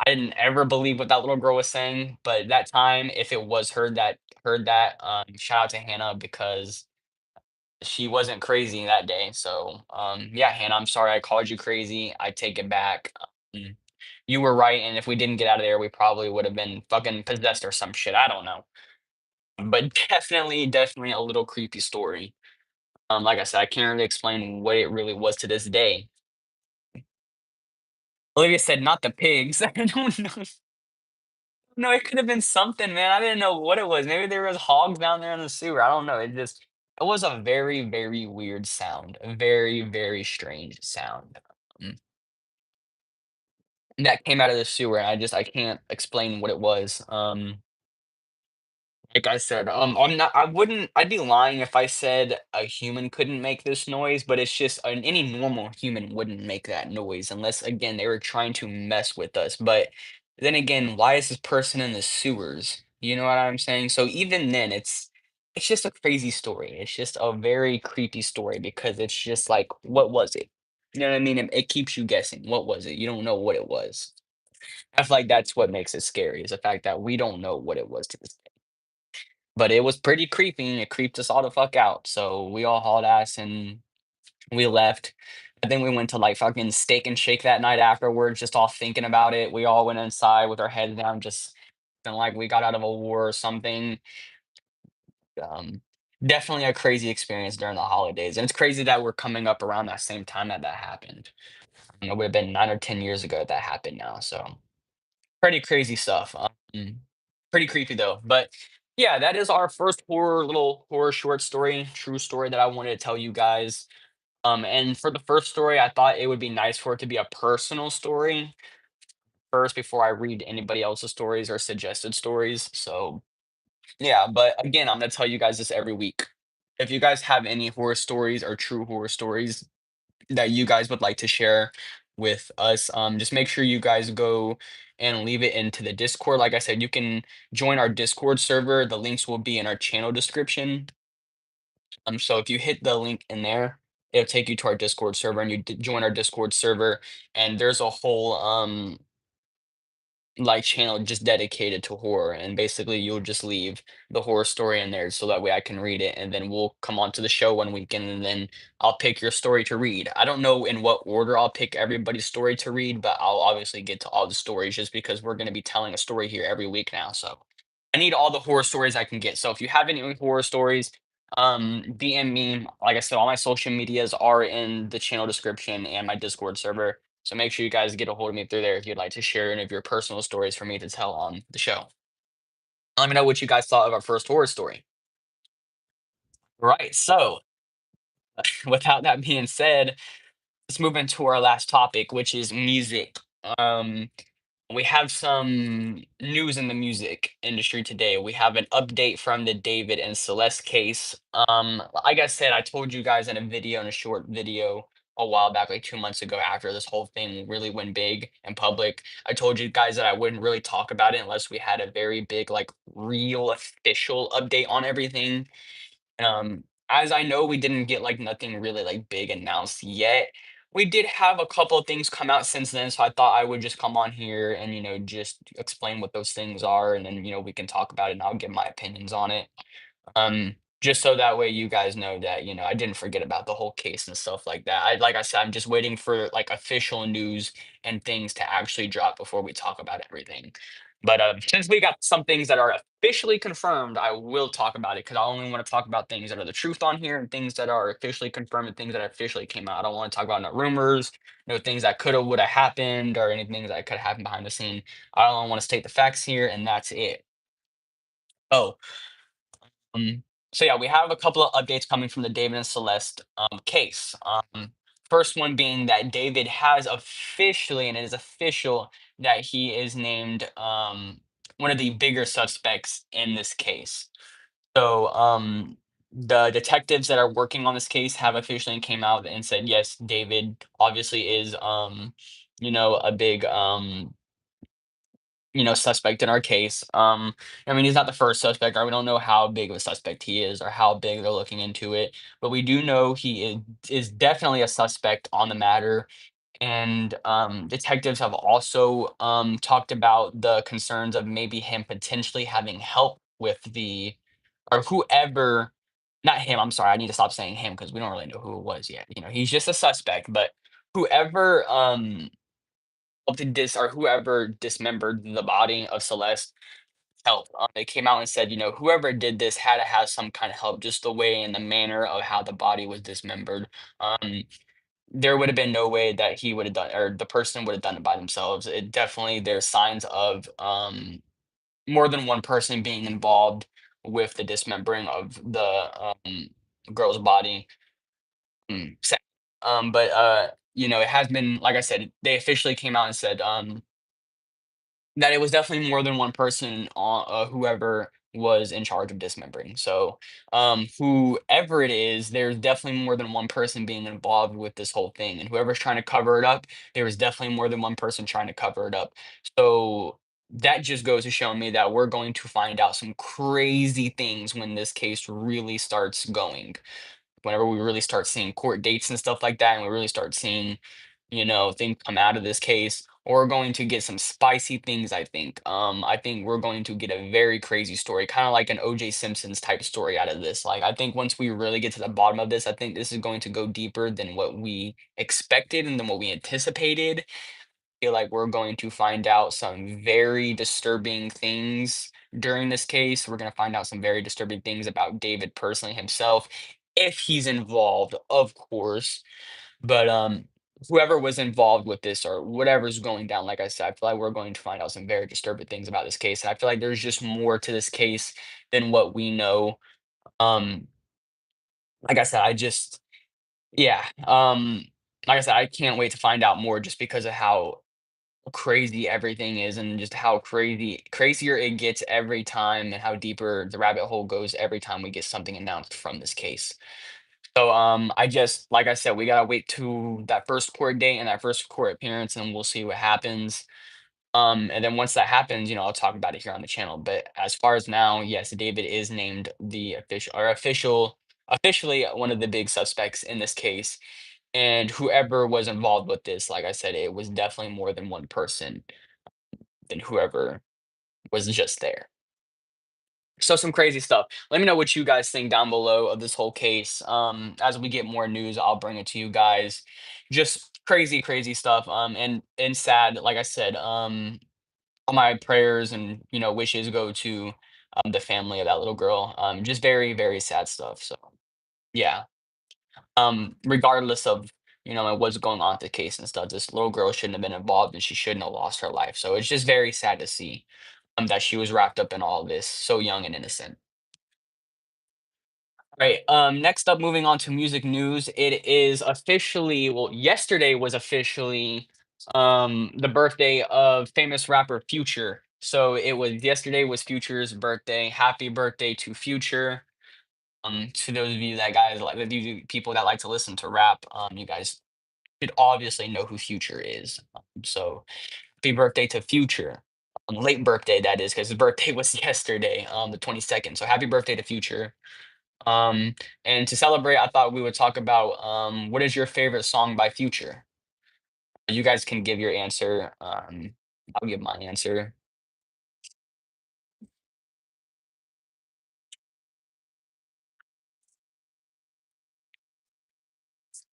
I didn't ever believe what that little girl was saying. But that time, if it was her that, shout out to Hannah because she wasn't crazy that day. So yeah, Hannah, I'm sorry I called you crazy. I take it back. Um, you were right, and if we didn't get out of there, we probably would have been fucking possessed or some shit. I don't know. But definitely a little creepy story. Like I said, I can't really explain what it really was to this day. Olivia said, "Not the pigs." I don't know. No, it could have been something, man. I didn't know what it was. Maybe there was hogs down there in the sewer. I don't know. It was a very, very weird sound. A very, very strange sound. Um, that came out of the sewer. I can't explain what it was. Like I said, I'm not. I wouldn't. I'd be lying if I said a human couldn't make this noise. But it's just any normal human wouldn't make that noise unless, again, they were trying to mess with us. But then again, why is this person in the sewers? You know what I'm saying? So even then, it's just a crazy story. It's just a very creepy story because it's just like, what was it? You know what I mean? It keeps you guessing. What was it? You don't know what it was. I feel like that's what makes it scary is the fact that we don't know what it was to this. But it was pretty creepy, and it creeped us all the fuck out, so we all hauled ass and we left. I think we went to, like, fucking Steak and Shake that night afterwards, just all thinking about it. We all went inside with our heads down, just feeling like we got out of a war or something. Um, Definitely a crazy experience during the holidays, and it's crazy that we're coming up around that same time that that happened. It would've been 9 or 10 years ago that happened now, so pretty crazy stuff. Pretty creepy though. But yeah, that is our first little horror short story, true story that I wanted to tell you guys. And for the first story, I thought it would be nice for it to be a personal story first before I read anybody else's stories or suggested stories. So yeah, but again, I'm gonna tell you guys this every week. If you guys have any horror stories or true horror stories, that you guys would like to share with us, just make sure you guys go and leave it into the Discord. Like I said, you can join our Discord server. The links will be in our channel description. So if you hit the link in there, it'll take you to our Discord server, and you join our Discord server. And there's a whole like channel just dedicated to horror, and basically you'll just leave the horror story in there so that way I can read it, and then we'll come on to the show one weekend, and then I'll pick your story to read. I don't know in what order I'll pick everybody's story to read, but I'll obviously get to all the stories just because we're going to be telling a story here every week now. So I need all the horror stories I can get. So if you have any horror stories, DM me. Like I said, all my social medias are in the channel description and my Discord server. So make sure you guys get a hold of me through there if you'd like to share any of your personal stories for me to tell on the show. Let me know what you guys thought of our first horror story. Right. So, without that being said, let's move into our last topic, which is music. Um, we have some news in the music industry today. We have an update from the David and Celeste case. Like I said, I told you guys in a video, in a short video a while back, like 2 months ago, after this whole thing really went big and public. I told you guys that I wouldn't really talk about it unless we had a very big, like, real official update on everything. As I know, we didn't get like nothing really like big announced yet. We did have a couple of things come out since then, so I thought I would just come on here and just explain what those things are, and then we can talk about it, and I'll give my opinions on it. Just so that way you guys know that, I didn't forget about the whole case and stuff like that. Like I said, I'm just waiting for like official news and things to actually drop before we talk about everything. But since we got some things that are officially confirmed, I will talk about it because I only want to talk about things that are the truth on here and things that are officially confirmed and things that officially came out. I don't want to talk about no rumors, no things that could have, would have happened, or anything that could have happened behind the scene. I only want to state the facts here, and that's it. Oh, um, so yeah, we have a couple of updates coming from the David and Celeste case. First one being that David has officially, and it is official, that he is named one of the bigger suspects in this case. So the detectives that are working on this case have officially came out and said, yes, David obviously is a big suspect in our case. I mean, he's not the first suspect, or we don't know how big of a suspect he is or how big they're looking into it, but we do know he is definitely a suspect on the matter. And detectives have also talked about the concerns of maybe him potentially having help with or whoever, not him, I'm sorry, I need to stop saying him because we don't really know who it was yet. He's just a suspect, but whoever helped or whoever dismembered the body of Celeste help. They came out and said, whoever did this had to have some kind of help, just the way and the manner of how the body was dismembered. There would have been no way that he would have done, or the person would have done it by themselves. It definitely, there's signs of more than one person being involved with the dismembering of the girl's body. Sad. But it has been, like I said, they officially came out and said that it was definitely more than one person, whoever was in charge of dismembering. So, whoever it is, there's definitely more than one person being involved with this whole thing. And whoever's trying to cover it up, there was definitely more than one person trying to cover it up. So that just goes to show me that we're going to find out some crazy things when this case really starts going. Whenever we really start seeing court dates and stuff like that, and we really start seeing, things come out of this case, we're going to get some spicy things, I think. I think we're going to get a very crazy story, kind of like an OJ Simpson's type story out of this. Like, I think once we really get to the bottom of this, I think this is going to go deeper than what we expected and than what we anticipated. Feel like we're going to find out some very disturbing things during this case. We're going to find out some very disturbing things about David personally himself, if he's involved, of course. But whoever was involved with this or whatever's going down, like I said, I feel like we're going to find out some very disturbing things about this case. And I feel like there's just more to this case than what we know. Um, like I said, yeah. Like I said, I can't wait to find out more just because of how crazy everything is and just how crazier it gets every time and how deeper the rabbit hole goes every time we get something announced from this case. So I just like I said, we gotta wait to that first court date and that first court appearance and we'll see what happens. And then once that happens, I'll talk about it here on the channel. But as far as now, yes, David is named the officially one of the big suspects in this case. And whoever was involved with this, like I said, it was definitely more than one person than whoever was just there. So some crazy stuff. Let me know what you guys think down below of this whole case. As we get more news, I'll bring it to you guys. Just crazy, crazy stuff. And sad, like I said. All my prayers and wishes go to the family of that little girl. Just very, very sad stuff. So yeah. Regardless of what's going on with the case and stuff, this little girl shouldn't have been involved and she shouldn't have lost her life. So it's just very sad to see that she was wrapped up in all this so young and innocent. Right. Next up, moving on to music news. It is officially, well, yesterday was officially the birthday of famous rapper Future. So it was yesterday was Future's birthday. Happy birthday to Future. To those of you that guys like the people that like to listen to rap, you guys should obviously know who Future is. So happy birthday to Future. Late birthday that is, because his birthday was yesterday, the 22nd. So happy birthday to Future. Um, and to celebrate, I thought we would talk about what is your favorite song by Future? You guys can give your answer. I'll give my answer.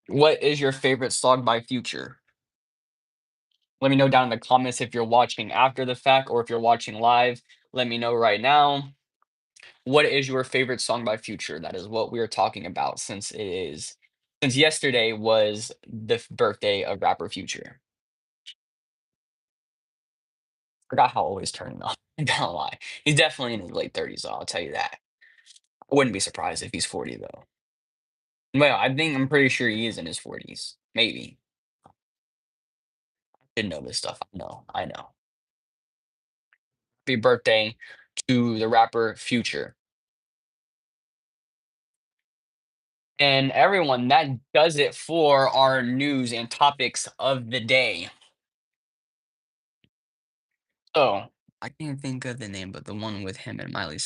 What is your favorite song by Future? Let me know down in the comments if you're watching after the fact or if you're watching live. Let me know right now. What is your favorite song by Future? That is what we are talking about since yesterday was the birthday of rapper Future. Forgot how old he's turning though. I'm gonna lie. He's definitely in his late 30s, though, I'll tell you that. I wouldn't be surprised if he's 40 though. Well, I'm pretty sure he is in his 40s. Maybe. Didn't know this stuff. I know. Happy birthday to the rapper Future. And everyone, that does it for our news and topics of the day. So, I can't think of the name, but the one with him and Miley.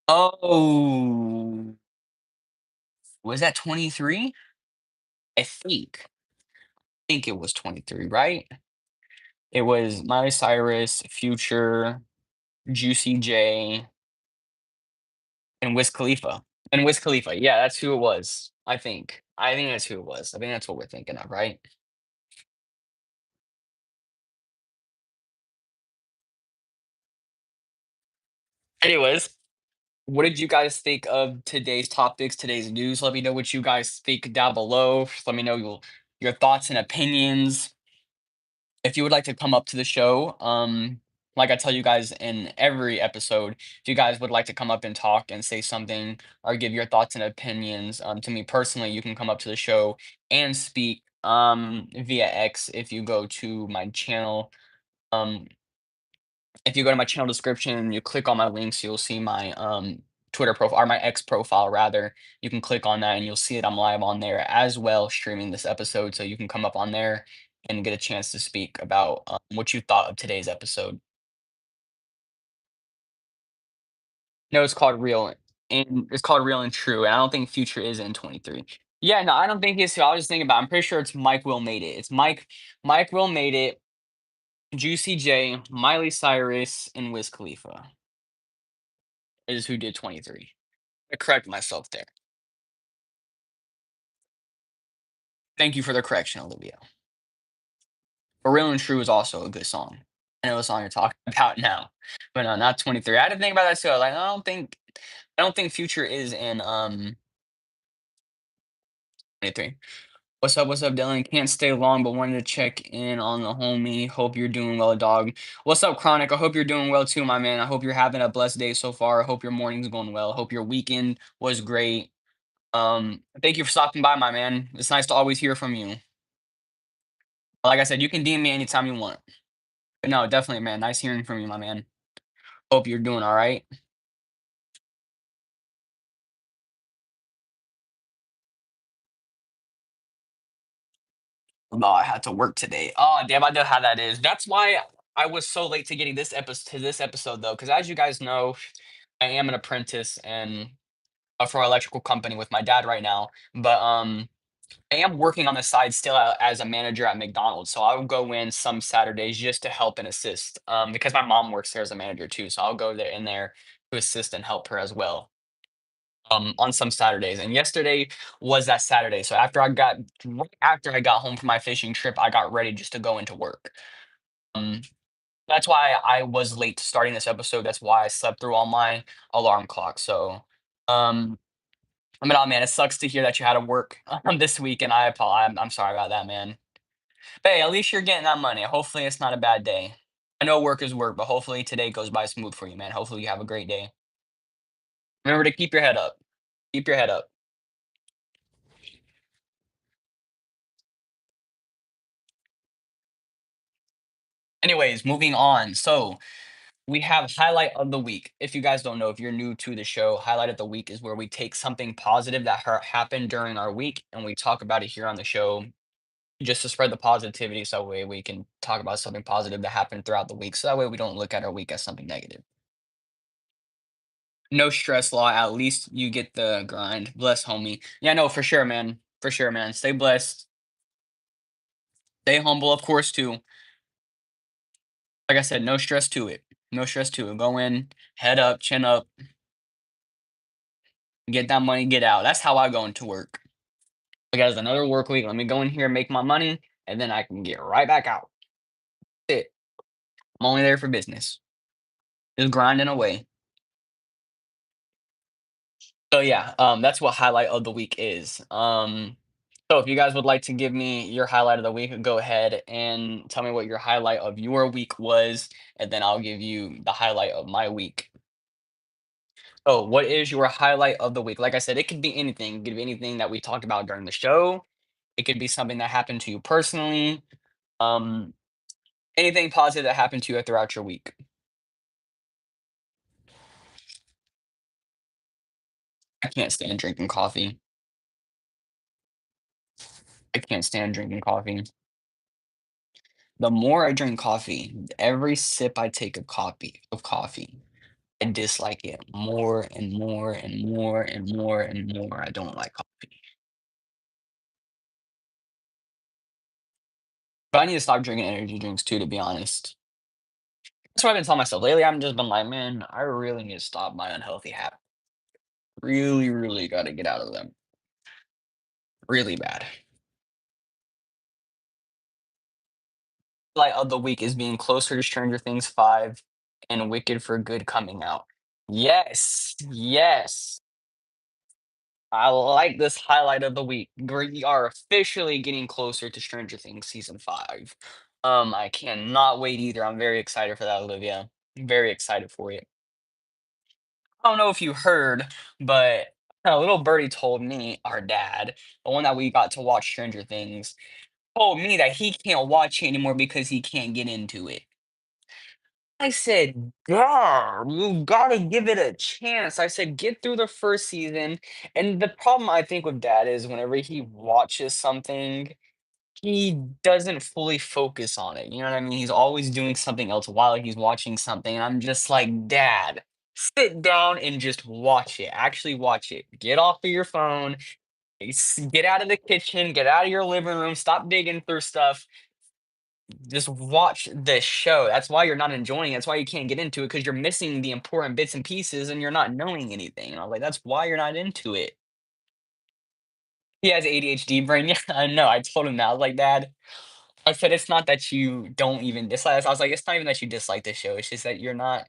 Oh, was that 23? I think it was 23, right? It was Miley Cyrus, Future, Juicy J, and Wiz Khalifa. And Wiz Khalifa, yeah, that's who it was. I think that's who it was. I think that's what we're thinking of, right? Anyways, what did you guys think of today's topics, today's news? Let me know what you guys think down below. Let me know your thoughts and opinions. If you would like to come up to the show, like I tell you guys in every episode, if you guys would like to come up and talk and say something or give your thoughts and opinions, to me personally, you can come up to the show and speak via X if you go to my channel. Um, If you go to my channel description and you click on my links, you'll see my Twitter profile or my X profile rather. You can click on that and you'll see that I'm live on there as well, streaming this episode. So you can come up on there and get a chance to speak about what you thought of today's episode. No, it's called Real and True. And I don't think Future is in 23. Yeah, no, I don't think it's. I was just thinking about. I'm pretty sure it's Mike Will made it. It's Mike Will made it. Juicy J, Miley Cyrus, and Wiz Khalifa is who did 23. I correct myself there. Thank you for the correction, Olivia. But Real and True is also a good song. I know the song you're talking about now, but no, not 23. I had to think about that too. I was like, I don't think Future is in 23. What's up, Dylan? Can't stay long, but wanted to check in on the homie. Hope you're doing well, dog. What's up, Chronic? I hope you're doing well too, my man. I hope you're having a blessed day so far. I hope your morning's going well. I hope your weekend was great. Thank you for stopping by, my man. It's nice to always hear from you. Like I said, you can DM me anytime you want. But no, definitely, man. Nice hearing from you, my man. Hope you're doing all right. Oh, I had to work today. Oh, damn, I know how that is. That's why I was so late to getting this episode though, because as you guys know, I am an apprentice and for an electrical company with my dad right now. But I am working on the side still as a manager at McDonald's. So I'll go in some Saturdays just to help and assist. Because my mom works there as a manager too. So I'll go there in there to assist and help her as well. On some Saturdays. And yesterday was that Saturday. So right after I got home from my fishing trip, I got ready just to go into work. Um, that's why I was late to starting this episode. That's why I slept through all my alarm clock. So um oh man, it sucks to hear that you had to work this week, and I apologize. I'm sorry about that, man. But hey, at least you're getting that money. Hopefully, it's not a bad day. I know work is work, but hopefully today goes by smooth for you, man. Hopefully, you have a great day. Remember to keep your head up. Keep your head up. Anyways, moving on. So we have highlight of the week. If you guys don't know, if you're new to the show, highlight of the week is where we take something positive that happened during our week and we talk about it here on the show just to spread the positivity so that way we can talk about something positive that happened throughout the week. So that way we don't look at our week as something negative. No stress law. At least you get the grind. Bless, homie. Yeah, no, for sure, man. For sure, man. Stay blessed. Stay humble, of course, too. Like I said, no stress to it. No stress to it. Go in, head up, chin up, get that money, get out. That's how I go into work. Like, guys, another work week. Let me go in here, make my money, and then I can get right back out. That's it. I'm only there for business. Just grinding away. So yeah, that's what highlight of the week is. So if you guys would like to give me your highlight of the week, go ahead and tell me what your highlight of your week was, and then I'll give you the highlight of my week. So what is your highlight of the week? Like I said, it could be anything. It could be anything that we talked about during the show. It could be something that happened to you personally. Um, anything positive that happened to you throughout your week. I can't stand drinking coffee. I can't stand drinking coffee. The more I drink coffee, every sip I take of coffee, I dislike it more and more and more and more and more. I don't like coffee. But I need to stop drinking energy drinks too, to be honest. That's what I've been telling myself lately. I've just been like, man, I really need to stop my unhealthy habit. Really, really got to get out of them. Really bad. Light of the week is being closer to Stranger Things 5 and Wicked for Good coming out. Yes, yes. I like this highlight of the week. We are officially getting closer to Stranger Things season 5. I cannot wait either. I'm very excited for that, Olivia. Very excited for it. I don't know if you heard, but a little birdie told me, our dad, the one that we got to watch Stranger Things, told me that he can't watch it anymore because he can't get into it. I said, "God, you gotta give it a chance." I said, "Get through the first season." And the problem I think with dad is whenever he watches something, he doesn't fully focus on it. You know what I mean? He's always doing something else while he's watching something. And I'm just like, Dad, sit down and just watch it. Actually, watch it. Get off of your phone. Get out of the kitchen. Get out of your living room. Stop digging through stuff. Just watch the show. That's why you're not enjoying it. That's why you can't get into it because you're missing the important bits and pieces and you're not knowing anything. And I was like, that's why you're not into it. He has ADHD brain. Yeah, I know. I told him that. I was like, Dad, I said, "It's not that you don't even dislike." I was like, "It's not even that you dislike the show, it's just that you're not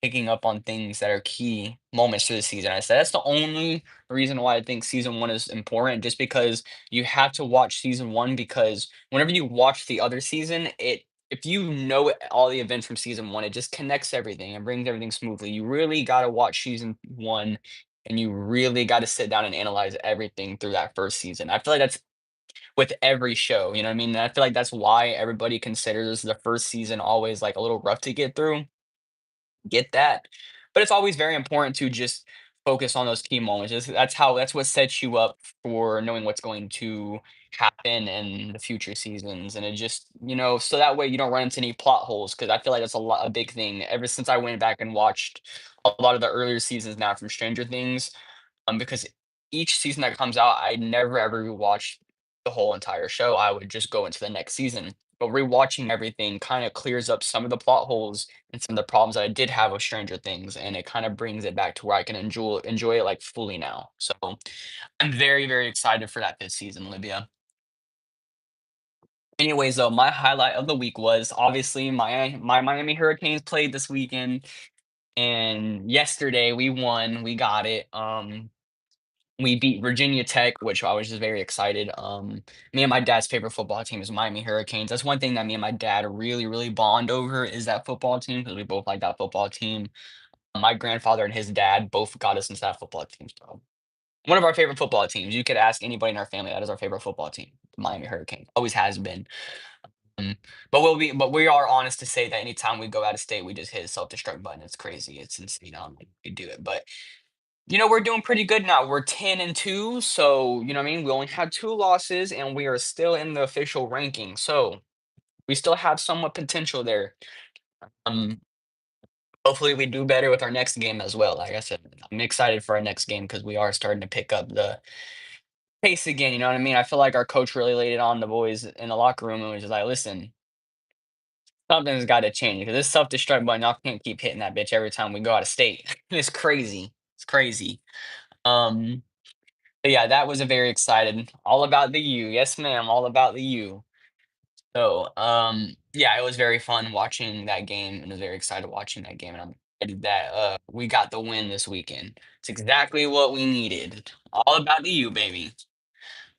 picking up on things that are key moments to the season." I said, "That's the only reason why I think season 1 is important, just because you have to watch season 1, because whenever you watch the other season, it if you know all the events from season 1, it just connects everything and brings everything smoothly. You really gotta watch season 1, and you really gotta sit down and analyze everything through that 1st season." I feel like that's with every show, you know what I mean? And I feel like that's why everybody considers the 1st season always, like, a little rough to get through, get that. But it's always very important to just focus on those key moments. That's what sets you up for knowing what's going to happen in the future seasons, and it just so that way you don't run into any plot holes. Because I feel like that's a big thing. Ever since I went back and watched a lot of the earlier seasons now from Stranger Things, because each season that comes out, I never ever rewatched the whole entire show. I would just go into the next season. But rewatching everything kind of clears up some of the plot holes and some of the problems that I did have with Stranger Things, and it kind of brings it back to where I can enjoy it like fully now. So I'm very, very excited for that this season, Olivia. Anyways, though, my highlight of the week was obviously my Miami Hurricanes played this weekend, and yesterday we won. We got it. We beat Virginia Tech, which I was just very excited. Me and my dad's favorite football team is Miami Hurricanes. That's one thing that me and my dad really, really bond over is that football team because we both like that football team. My grandfather and his dad both got us into that football team. So one of our favorite football teams. You could ask anybody in our family. That is our favorite football team, the Miami Hurricanes. Always has been. Um, but we are honest to say that anytime we go out of state, we just hit a self destruct button. It's crazy. It's insane. We do it, but we're doing pretty good now. We're 10-2, so I mean, we only had 2 losses and we are still in the official ranking. So, we still have somewhat potential there. Um, Hopefully we do better with our next game as well. Like I said, I'm excited for our next game because we are starting to pick up the pace again, you know what I mean? I feel like our coach really laid it on the boys in the locker room and was just like, "Listen, something's gotta change because this self-destruct button, y'all can't keep hitting that bitch every time we go out of state." It's crazy. It's crazy. Um But yeah, that was a very excited. All about the U. Yes, ma'am. All about the U. So, yeah, it was very fun watching that game, and I was very excited watching that game. And I'm excited that we got the win this weekend. It's exactly what we needed. All about the U, baby.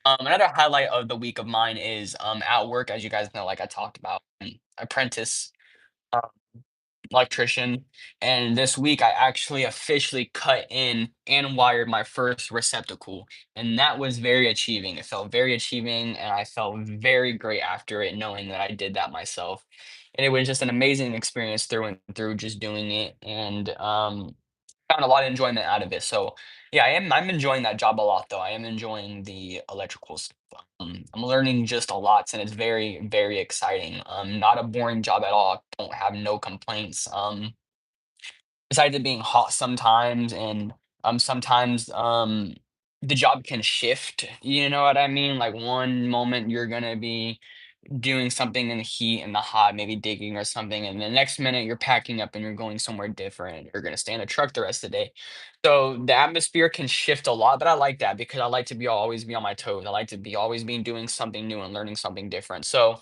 Another highlight of the week of mine is at work, as you guys know, like I talked about, apprentice. uh, Electrician, and this week I actually officially cut in and wired my first receptacle, and that was very achieving. It felt very achieving, and I felt very great after it, knowing that I did that myself. And it was just an amazing experience through and through, just doing it, and found a lot of enjoyment out of it. So yeah, I'm enjoying that job a lot, though. I am enjoying the electrical stuff. I'm learning just a lot, and it's very, very exciting. Not a boring job at all. Don't have no complaints. Besides it being hot sometimes, and sometimes the job can shift. You know what I mean? Like one moment you're gonna be doing something in the heat and the hot, maybe digging or something, and the next minute you're packing up and you're going somewhere different. You're gonna stay in a truck the rest of the day. So the atmosphere can shift a lot, but I like that because I like to be always be on my toes. I like to be always being doing something new and learning something different. So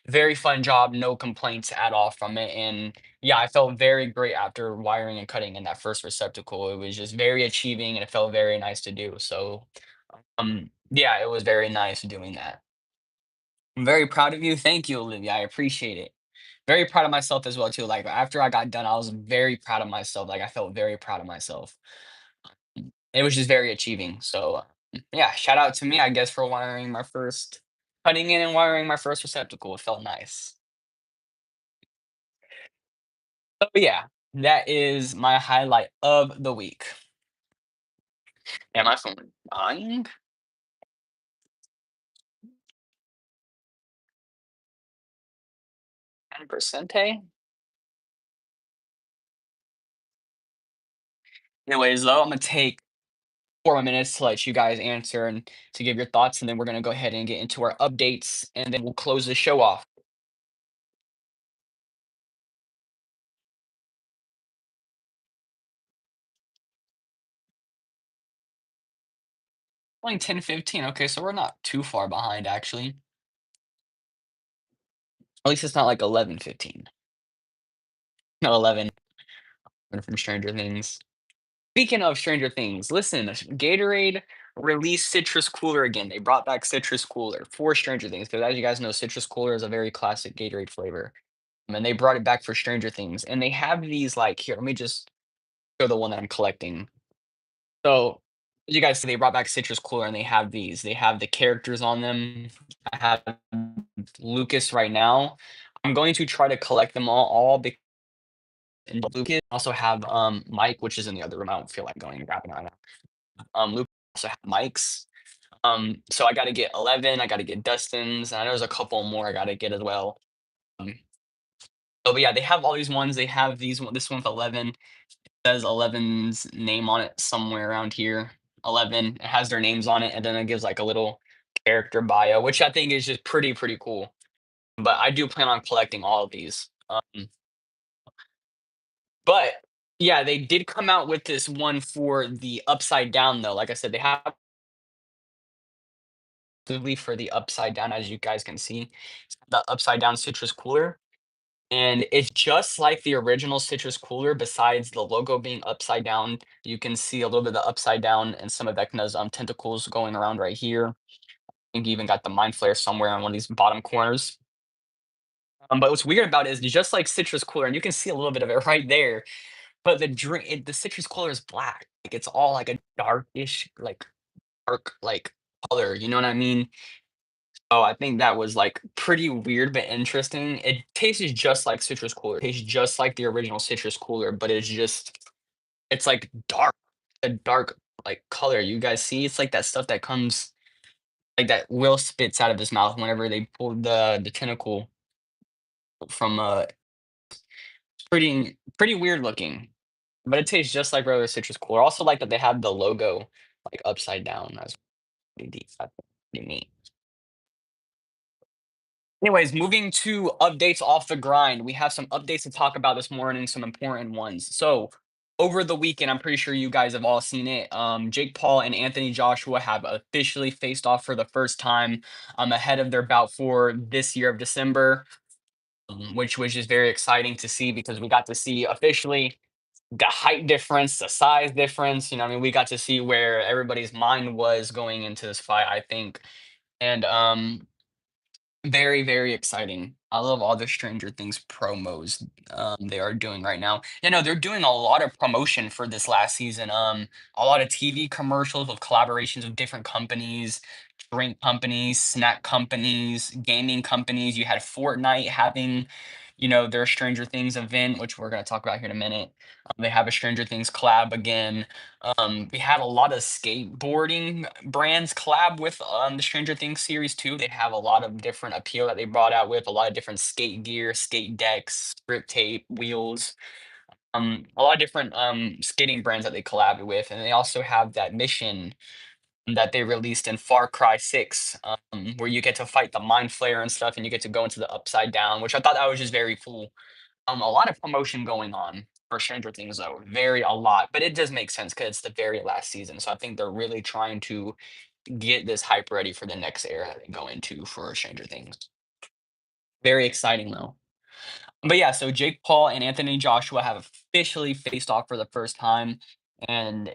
very fun job, no complaints at all from it. And yeah, I felt very great after wiring and cutting in that first receptacle. It was just very achieving and it felt very nice to do. So yeah, it was very nice doing that. I'm very proud of you. Thank you, Olivia. I appreciate it. Very proud of myself as well too. Like after I got done, I was very proud of myself. Like I felt very proud of myself. It was just very achieving. So yeah, shout out to me, I guess, for wiring my first cutting in and wiring my first receptacle. It felt nice. So yeah, that is my highlight of the week. Am I phone dying? 10%? Anyways, though, I'm gonna take 4 minutes to let you guys answer and to give your thoughts, and then we're gonna go ahead and get into our updates, and then we'll close the show off. Only 10:15. Okay, so we're not too far behind actually. At least it's not like 11:15. No, 11 from Stranger Things. Speaking of Stranger Things, listen, Gatorade released Citrus Cooler again. They brought back Citrus Cooler for Stranger Things because, as you guys know, Citrus Cooler is a very classic Gatorade flavor. And they brought it back for Stranger Things. And they have these like here, let me just show the one that I'm collecting. So, as you guys see, they brought back Citrus Cooler and they have these. They have the characters on them. I have Lucas right now. I'm going to try to collect them all because Lucas I also have Mike, which is in the other room. I don't feel like going and grabbing it right now. Luke also have Mike's. So I gotta get 11, I gotta get Dustin's, and I know there's a couple more I gotta get as well. Um, but yeah, they have all these ones. They have these one. This one with 11 says 11's name on it somewhere around here. 11. It has their names on it, and then it gives like a little character bio, which I think is just pretty cool. But I do plan on collecting all of these. But yeah, they did come out with this one for the upside down though. Like I said, they have specifically for the upside down, as you guys can see, the upside down citrus cooler. And it's just like the original citrus cooler, besides the logo being upside down. You can see a little bit of the upside down and some of Vecna's tentacles going around right here. I think you even got the mind flare somewhere on one of these bottom corners. But what's weird about it is just like citrus cooler, and you can see a little bit of it right there. But the citrus cooler is black. Like it's all like a darkish, like dark, like color. You know what I mean? Oh, I think that was, like, pretty weird but interesting. It tastes just like citrus cooler. It tastes just like the original citrus cooler, but it's, like, dark, a dark, like, color. You guys see? It's like that stuff that comes like, that Will spits out of his mouth whenever they pull the tentacle from, pretty weird looking, but it tastes just like regular citrus cooler. I also like that they have the logo, like, upside down. That's pretty deep. That's pretty neat. Anyways, moving to updates off the grind. We have some updates to talk about this morning, some important ones. So, over the weekend, I'm pretty sure you guys have all seen it. Jake Paul and Anthony Joshua have officially faced off for the first time ahead of their bout for this year of December, which was just very exciting to see because we got to see officially the height difference, the size difference. You know, I mean, we got to see where everybody's mind was going into this fight, I think. And very exciting. I love all the Stranger Things promos, they are doing right now. You know, they're doing a lot of promotion for this last season, a lot of TV commercials with collaborations with different companies, drink companies, snack companies, gaming companies. You had Fortnite having, you know, their Stranger Things event, which we're gonna talk about here in a minute. They have a Stranger Things collab again. We had a lot of skateboarding brands collab with the Stranger Things series too. They have a lot of different appeal that they brought out with a lot of different skate gear, skate decks, grip tape, wheels, a lot of different skating brands that they collabed with, and they also have that mission that they released in Far Cry 6, where you get to fight the Mind Flayer and stuff, and you get to go into the Upside Down, which I thought that was just very cool. A lot of promotion going on for Stranger Things though, very a lot, but it does make sense because it's the very last season. So I think they're really trying to get this hype ready for the next era that they go into for Stranger Things. Very exciting though. But yeah, so Jake Paul and Anthony Joshua have officially faced off for the first time. And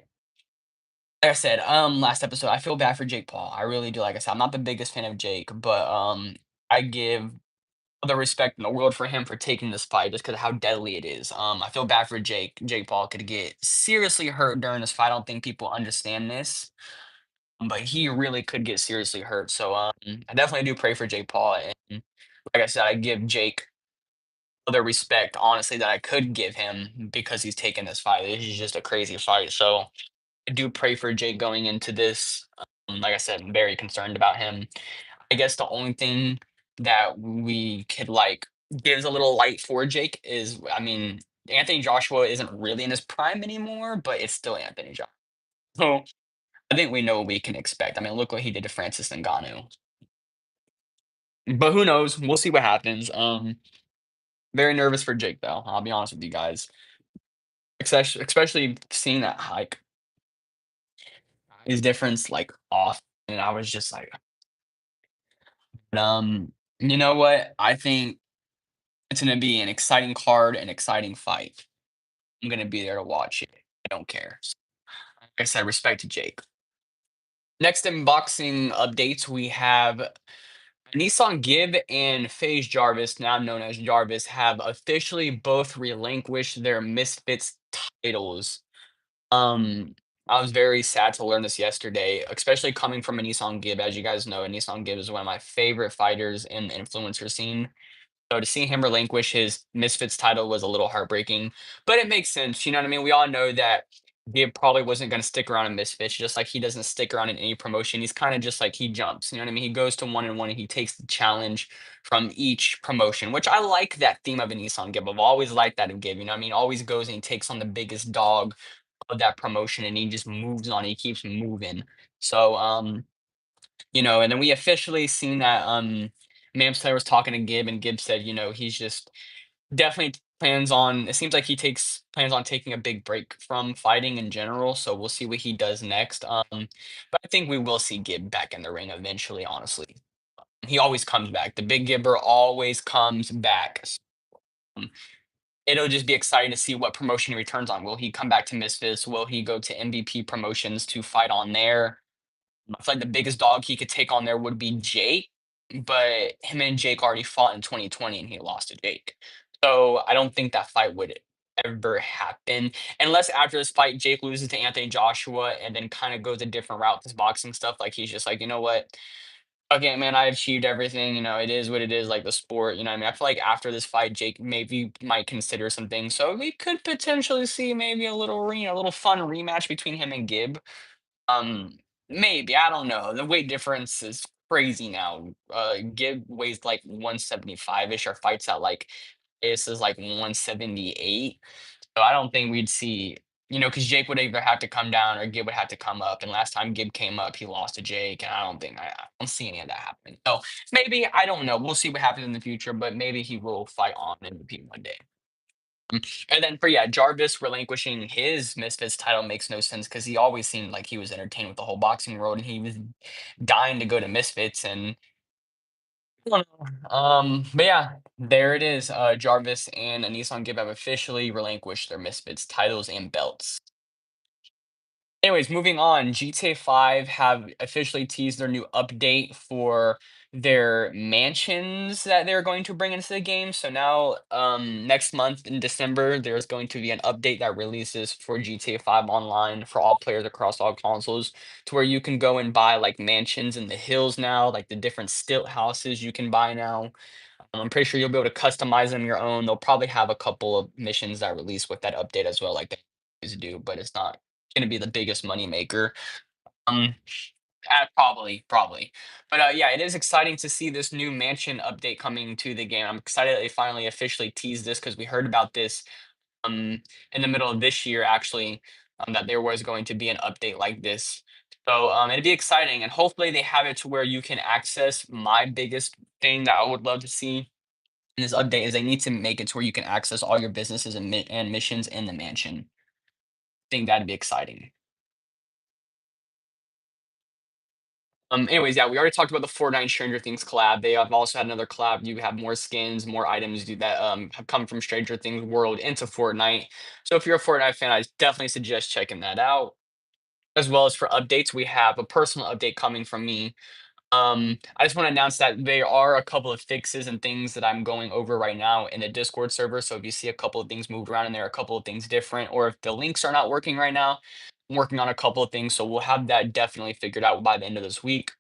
like I said, last episode, I feel bad for Jake Paul. I really do. Like I said, I'm not the biggest fan of Jake, but I give all the respect in the world for him for taking this fight just because of how deadly it is. I feel bad for Jake. Jake Paul could get seriously hurt during this fight. I don't think people understand this, but he really could get seriously hurt. So I definitely do pray for Jake Paul. And like I said, I give Jake other respect, honestly, that I could give him because he's taken this fight. This is just a crazy fight. So I do pray for Jake going into this. Like I said, I'm very concerned about him. I guess the only thing that we could like gives a little light for Jake is, I mean, Anthony Joshua isn't really in his prime anymore, but it's still Anthony Joshua. So I think we know what we can expect. I mean, look what he did to Francis Ngannou. But who knows? We'll see what happens. Very nervous for Jake though. I'll be honest with you guys, especially seeing that like his difference like off, and I was just like, you know what? I think it's gonna be an exciting card, an exciting fight. I'm gonna be there to watch it. I don't care. Like I said, respect to Jake. Next in boxing updates, we have Nissan Gibb and FaZe Jarvis, now known as Jarvis, have officially both relinquished their Misfits titles. Um, I was very sad to learn this yesterday, especially coming from a Nissan Gibb. As you guys know, Nissan Gibb is one of my favorite fighters in the influencer scene. So to see him relinquish his Misfits title was a little heartbreaking, but it makes sense. You know what I mean? We all know that Gibb probably wasn't going to stick around in Misfits, just like he doesn't stick around in any promotion. He's kind of just like he jumps. You know what I mean? He goes to one and one and he takes the challenge from each promotion, which I like that theme of an Nissan Gibb. I've always liked that of Gibb. You know what I mean? Always goes and he takes on the biggest dog of that promotion and he just moves on. He keeps moving. So, and then we officially seen that Mamslayer was talking to Gibb and Gibb said, he's just definitely plans on it seems like he takes plans on taking a big break from fighting in general, so we'll see what he does next. But I think we will see Gibb back in the ring eventually, honestly. He always comes back. The big Gibber always comes back. Um, It'll just be exciting to see what promotion he returns on. Will he come back to Misfits? Will he go to MVP promotions to fight on there? I feel like the biggest dog he could take on there would be Jake, but him and Jake already fought in 2020 and he lost to Jake. So I don't think that fight would ever happen unless after this fight Jake loses to Anthony Joshua and then kind of goes a different route with his boxing stuff. Like he's just like, you know what? Okay, man, I achieved everything. It is what it is, like the sport. What I mean, I feel like after this fight, Jake maybe might consider some things. So we could potentially see maybe a little fun rematch between him and Gibb. um, Maybe, I don't know. The weight difference is crazy now. Gibb weighs like 175-ish or fights at like this is like 178. So I don't think we'd see, because Jake would either have to come down or Gibb would have to come up. And last time Gibb came up, he lost to Jake, and I don't see any of that happening. So maybe I don't know. We'll see what happens in the future, but maybe he will fight on MVP one day. And then for yeah, Jarvis relinquishing his Misfits title makes no sense because he always seemed like he was entertained with the whole boxing world and he was dying to go to Misfits and I don't know. But yeah, there it is. Jarvis and Nissan Gibb have officially relinquished their Misfits titles and belts. Anyways, moving on, GTA 5 have officially teased their new update for their mansions that they're going to bring into the game. So now, next month in December, there's going to be an update that releases for GTA 5 online for all players across all consoles, to where you can go and buy like mansions in the hills now, like the different stilt houses you can buy now. I'm pretty sure you'll be able to customize them your own. They'll probably have a couple of missions that release with that update as well, like they always do, but it's not gonna be the biggest money maker. Um, probably. But yeah, it is exciting to see this new mansion update coming to the game. I'm excited that they finally officially teased this because we heard about this in the middle of this year actually, that there was going to be an update like this. So it'd be exciting, and hopefully they have it to where you can access my biggest thing that I would love to see in this update is they need to make it to where you can access all your businesses and missions in the mansion. Think that'd be exciting. Anyways, yeah, we already talked about the Fortnite Stranger Things collab. They have also had another collab. You have more skins, more items that have come from Stranger Things world into Fortnite. So if you're a Fortnite fan, I definitely suggest checking that out. As well as for updates, we have a personal update coming from me. I just want to announce that there are a couple of fixes and things that I'm going over right now in the Discord server. So if you see a couple of things moved around and there are a couple of things different, or if the links are not working right now, I'm working on a couple of things. So we'll have that definitely figured out by the end of this week.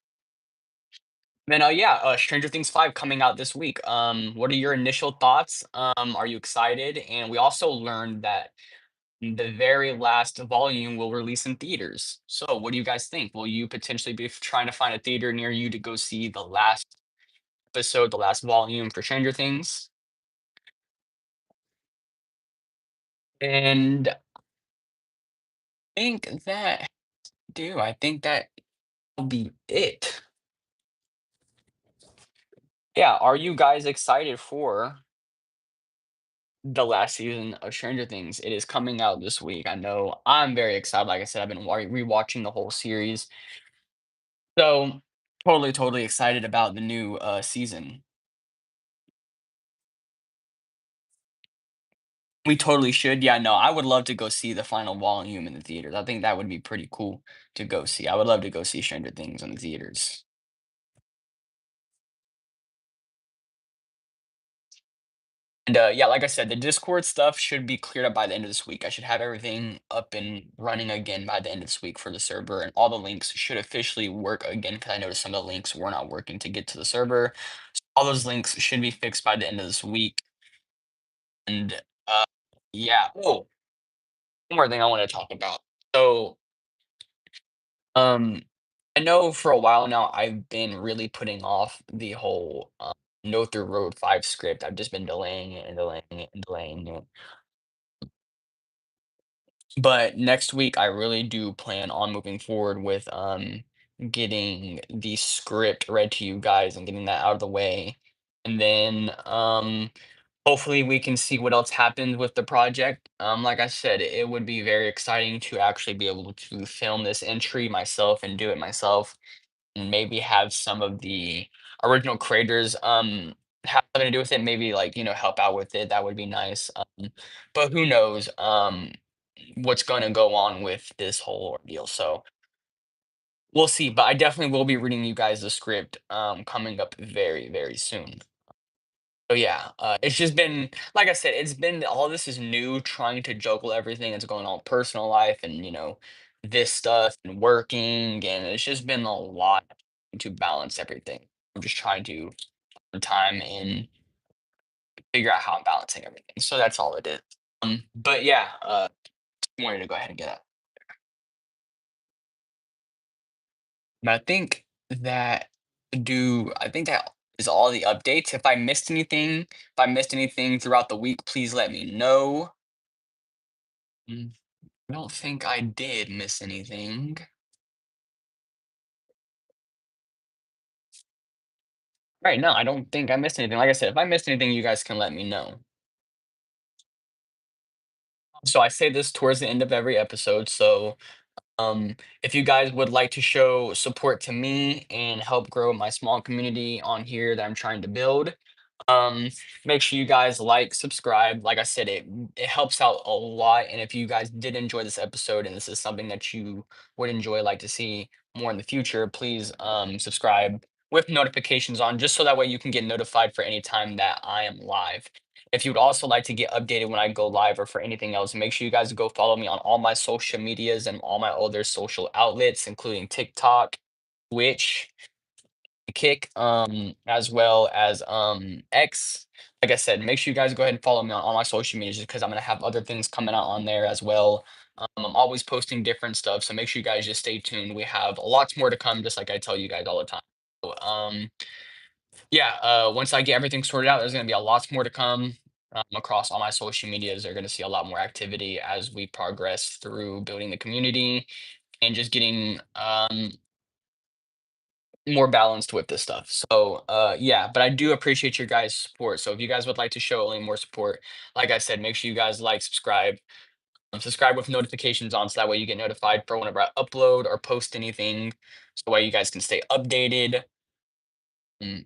Then, yeah, Stranger Things 5 coming out this week. What are your initial thoughts? Are you excited? And we also learned that the very last volume will release in theaters. So, what do you guys think? Will you potentially be trying to find a theater near you to go see the last episode, the last volume for Stranger Things? And I think that I think that will be it. Yeah, are you guys excited for the last season of Stranger Things? It is coming out this week. I know I'm very excited. Like I said, I've been rewatching the whole series. So, totally excited about the new season. We totally should. Yeah, no, I would love to go see the final volume in the theaters. I think that would be pretty cool to go see. I would love to go see Stranger Things in the theaters. And yeah, like I said, the Discord stuff should be cleared up by the end of this week. I should have everything up and running again by the end of this week for the server, and all the links should officially work again because I noticed some of the links were not working to get to the server. So all those links should be fixed by the end of this week. And uh, yeah. Oh, one more thing I want to talk about. So Um, I know for a while now I've been really putting off the whole No Through Road 5 script. I've just been delaying it and delaying it and delaying it. But next week I really do plan on moving forward with getting the script read to you guys and getting that out of the way. And then hopefully we can see what else happens with the project. Like I said, it would be very exciting to actually be able to film this entry myself and do it myself and maybe have some of the original creators have something to do with it, maybe like, help out with it. That would be nice. But who knows what's going to go on with this whole ordeal. So we'll see. But I definitely will be reading you guys the script coming up very soon. So yeah, it's just been like I said, it's been all this is new, trying to juggle everything that's going on personal life and this stuff and working, and it's just been a lot to balance everything. I'm just trying to put time and figure out how I'm balancing everything. So that's all it is. But yeah, wanted to go ahead and get that. And I think that is all the updates. If I missed anything throughout the week, please let me know. Mm, I don't think I did miss anything. Right, no, I don't think I missed anything. Like I said, if I missed anything, you guys can let me know. So I say this towards the end of every episode. So if you guys would like to show support to me and help grow my small community on here that I'm trying to build, um, make sure you guys like, subscribe. Like I said, it helps out a lot. And if you guys did enjoy this episode and this is something that you would enjoy, like to see more in the future, please subscribe with notifications on, just so that way you can get notified for any time that I am live. If you would also like to get updated when I go live or for anything else, make sure you guys go follow me on all my social medias and all my other social outlets, including TikTok, Twitch, Kick, as well as X. Like I said, make sure you guys go ahead and follow me on all my social medias because I'm gonna have other things coming out on there as well. I'm always posting different stuff, so make sure you guys just stay tuned. We have lots more to come, just like I tell you guys all the time. So, yeah, once I get everything sorted out, there's gonna be a lots more to come across all my social medias. They're gonna see a lot more activity as we progress through building the community and just getting more balanced with this stuff. So yeah, but I do appreciate your guys' support. So if you guys would like to show any more support, like I said, make sure you guys like, subscribe with notifications on so that way you get notified for whenever I upload or post anything. So that way you guys can stay updated. Mm,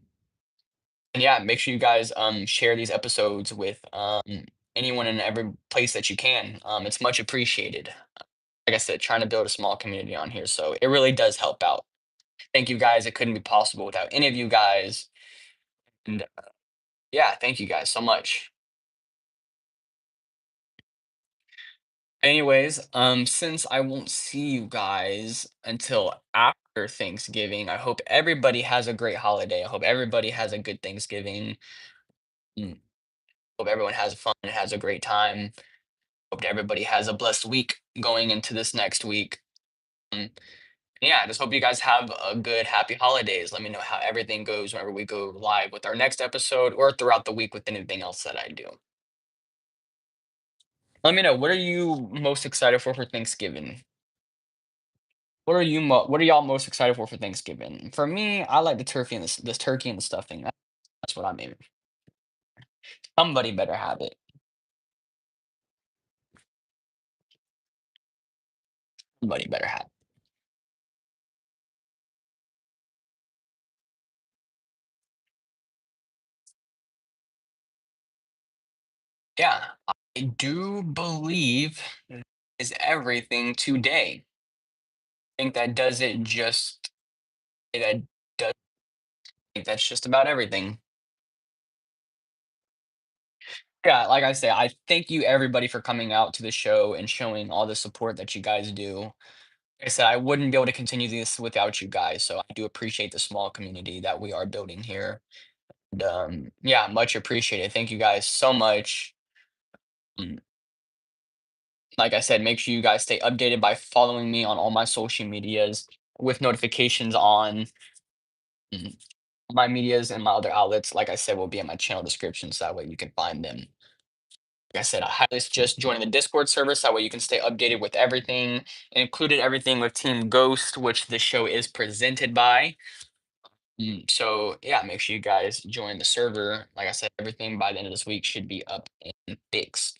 And yeah, make sure you guys share these episodes with anyone in every place that you can. It's much appreciated. Like I said, trying to build a small community on here. So it really does help out. Thank you guys. It couldn't be possible without any of you guys. And yeah, thank you guys so much. Anyways, since I won't see you guys until after Thanksgiving, I hope everybody has a great holiday. I hope everybody has a good Thanksgiving. Mm, Hope everyone has fun and has a great time. Hope everybody has a blessed week going into this next week. Um, yeah, I just hope you guys have a good, happy holidays. Let me know how everything goes whenever we go live with our next episode or throughout the week with anything else that I do. Let me know, what are you most excited for Thanksgiving? What are y'all most excited for Thanksgiving? For me, I like the turkey and this turkey and the stuffing. That's what I'm aiming. Somebody better have it. Somebody better have it. Yeah, I do believe is everything today. I think that does it just that does I think that's just about everything. Yeah, like I say, I thank you everybody for coming out to the show and showing all the support that you guys do. Like I said, I wouldn't be able to continue this without you guys, so I do appreciate the small community that we are building here. And, yeah, much appreciated. Thank you guys so much. Mm, Like I said, make sure you guys stay updated by following me on all my social medias with notifications on. mm, My medias and my other outlets, like I said, will be in my channel description, so that way you can find them. Like I said, I highly suggest joining the Discord server, so that way you can stay updated with everything, included everything with Team Ghost, which the show is presented by. So yeah, make sure you guys join the server. Like I said, everything by the end of this week should be up and fixed.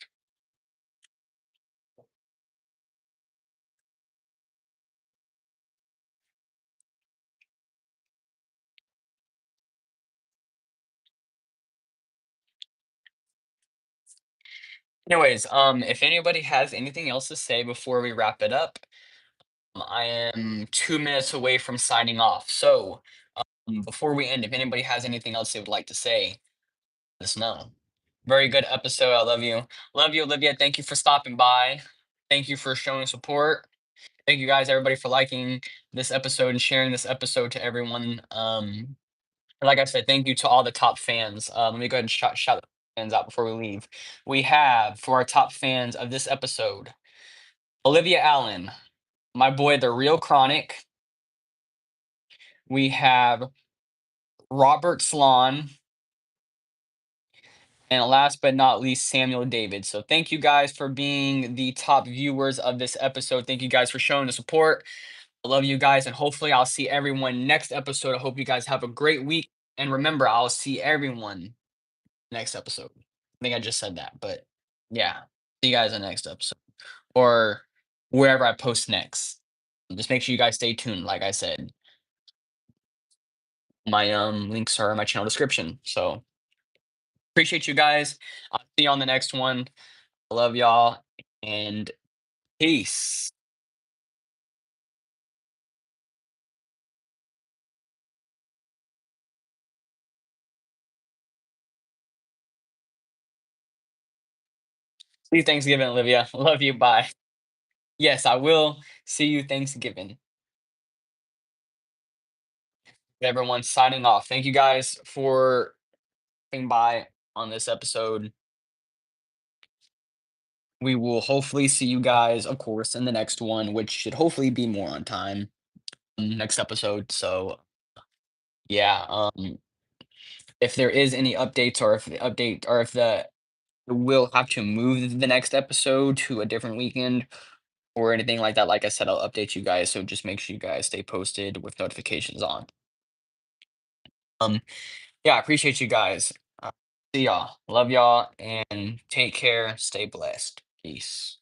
Anyways, if anybody has anything else to say before we wrap it up, I am 2 minutes away from signing off. So, before we end, if anybody has anything else they would like to say, let us know. Very good episode. I love you. Love you, Olivia. Thank you for stopping by. Thank you for showing support. Thank you guys, everybody, for liking this episode and sharing this episode to everyone. Like I said, thank you to all the top fans. Let me go ahead and shout the fans out before we leave. We have for our top fans of this episode, Olivia Allen, my boy, the real Chronic. We have Robert Slan, and last but not least, Samuel David. So thank you guys for being the top viewers of this episode. Thank you guys for showing the support. I love you guys, and hopefully I'll see everyone next episode. I hope you guys have a great week. And remember, I'll see everyone next episode. I think I just said that, but yeah. See you guys in the next episode. Or wherever I post next. Just make sure you guys stay tuned. Like I said, my links are in my channel description. So appreciate you guys. I'll see you on the next one. I love y'all and peace. See you Thanksgiving, Olivia. Love you. Bye. Yes, I will see you Thanksgiving. Everyone signing off. Thank you guys for coming by on this episode. We will hopefully see you guys, of course, in the next one, which should hopefully be more on time. Next episode. So yeah, if there is any updates or if the update or if the we'll have to move the next episode to a different weekend or anything like that, like I said, I'll update you guys. So just make sure you guys stay posted with notifications on. Um, yeah, I appreciate you guys. See y'all. Love y'all and take care. Stay blessed. Peace.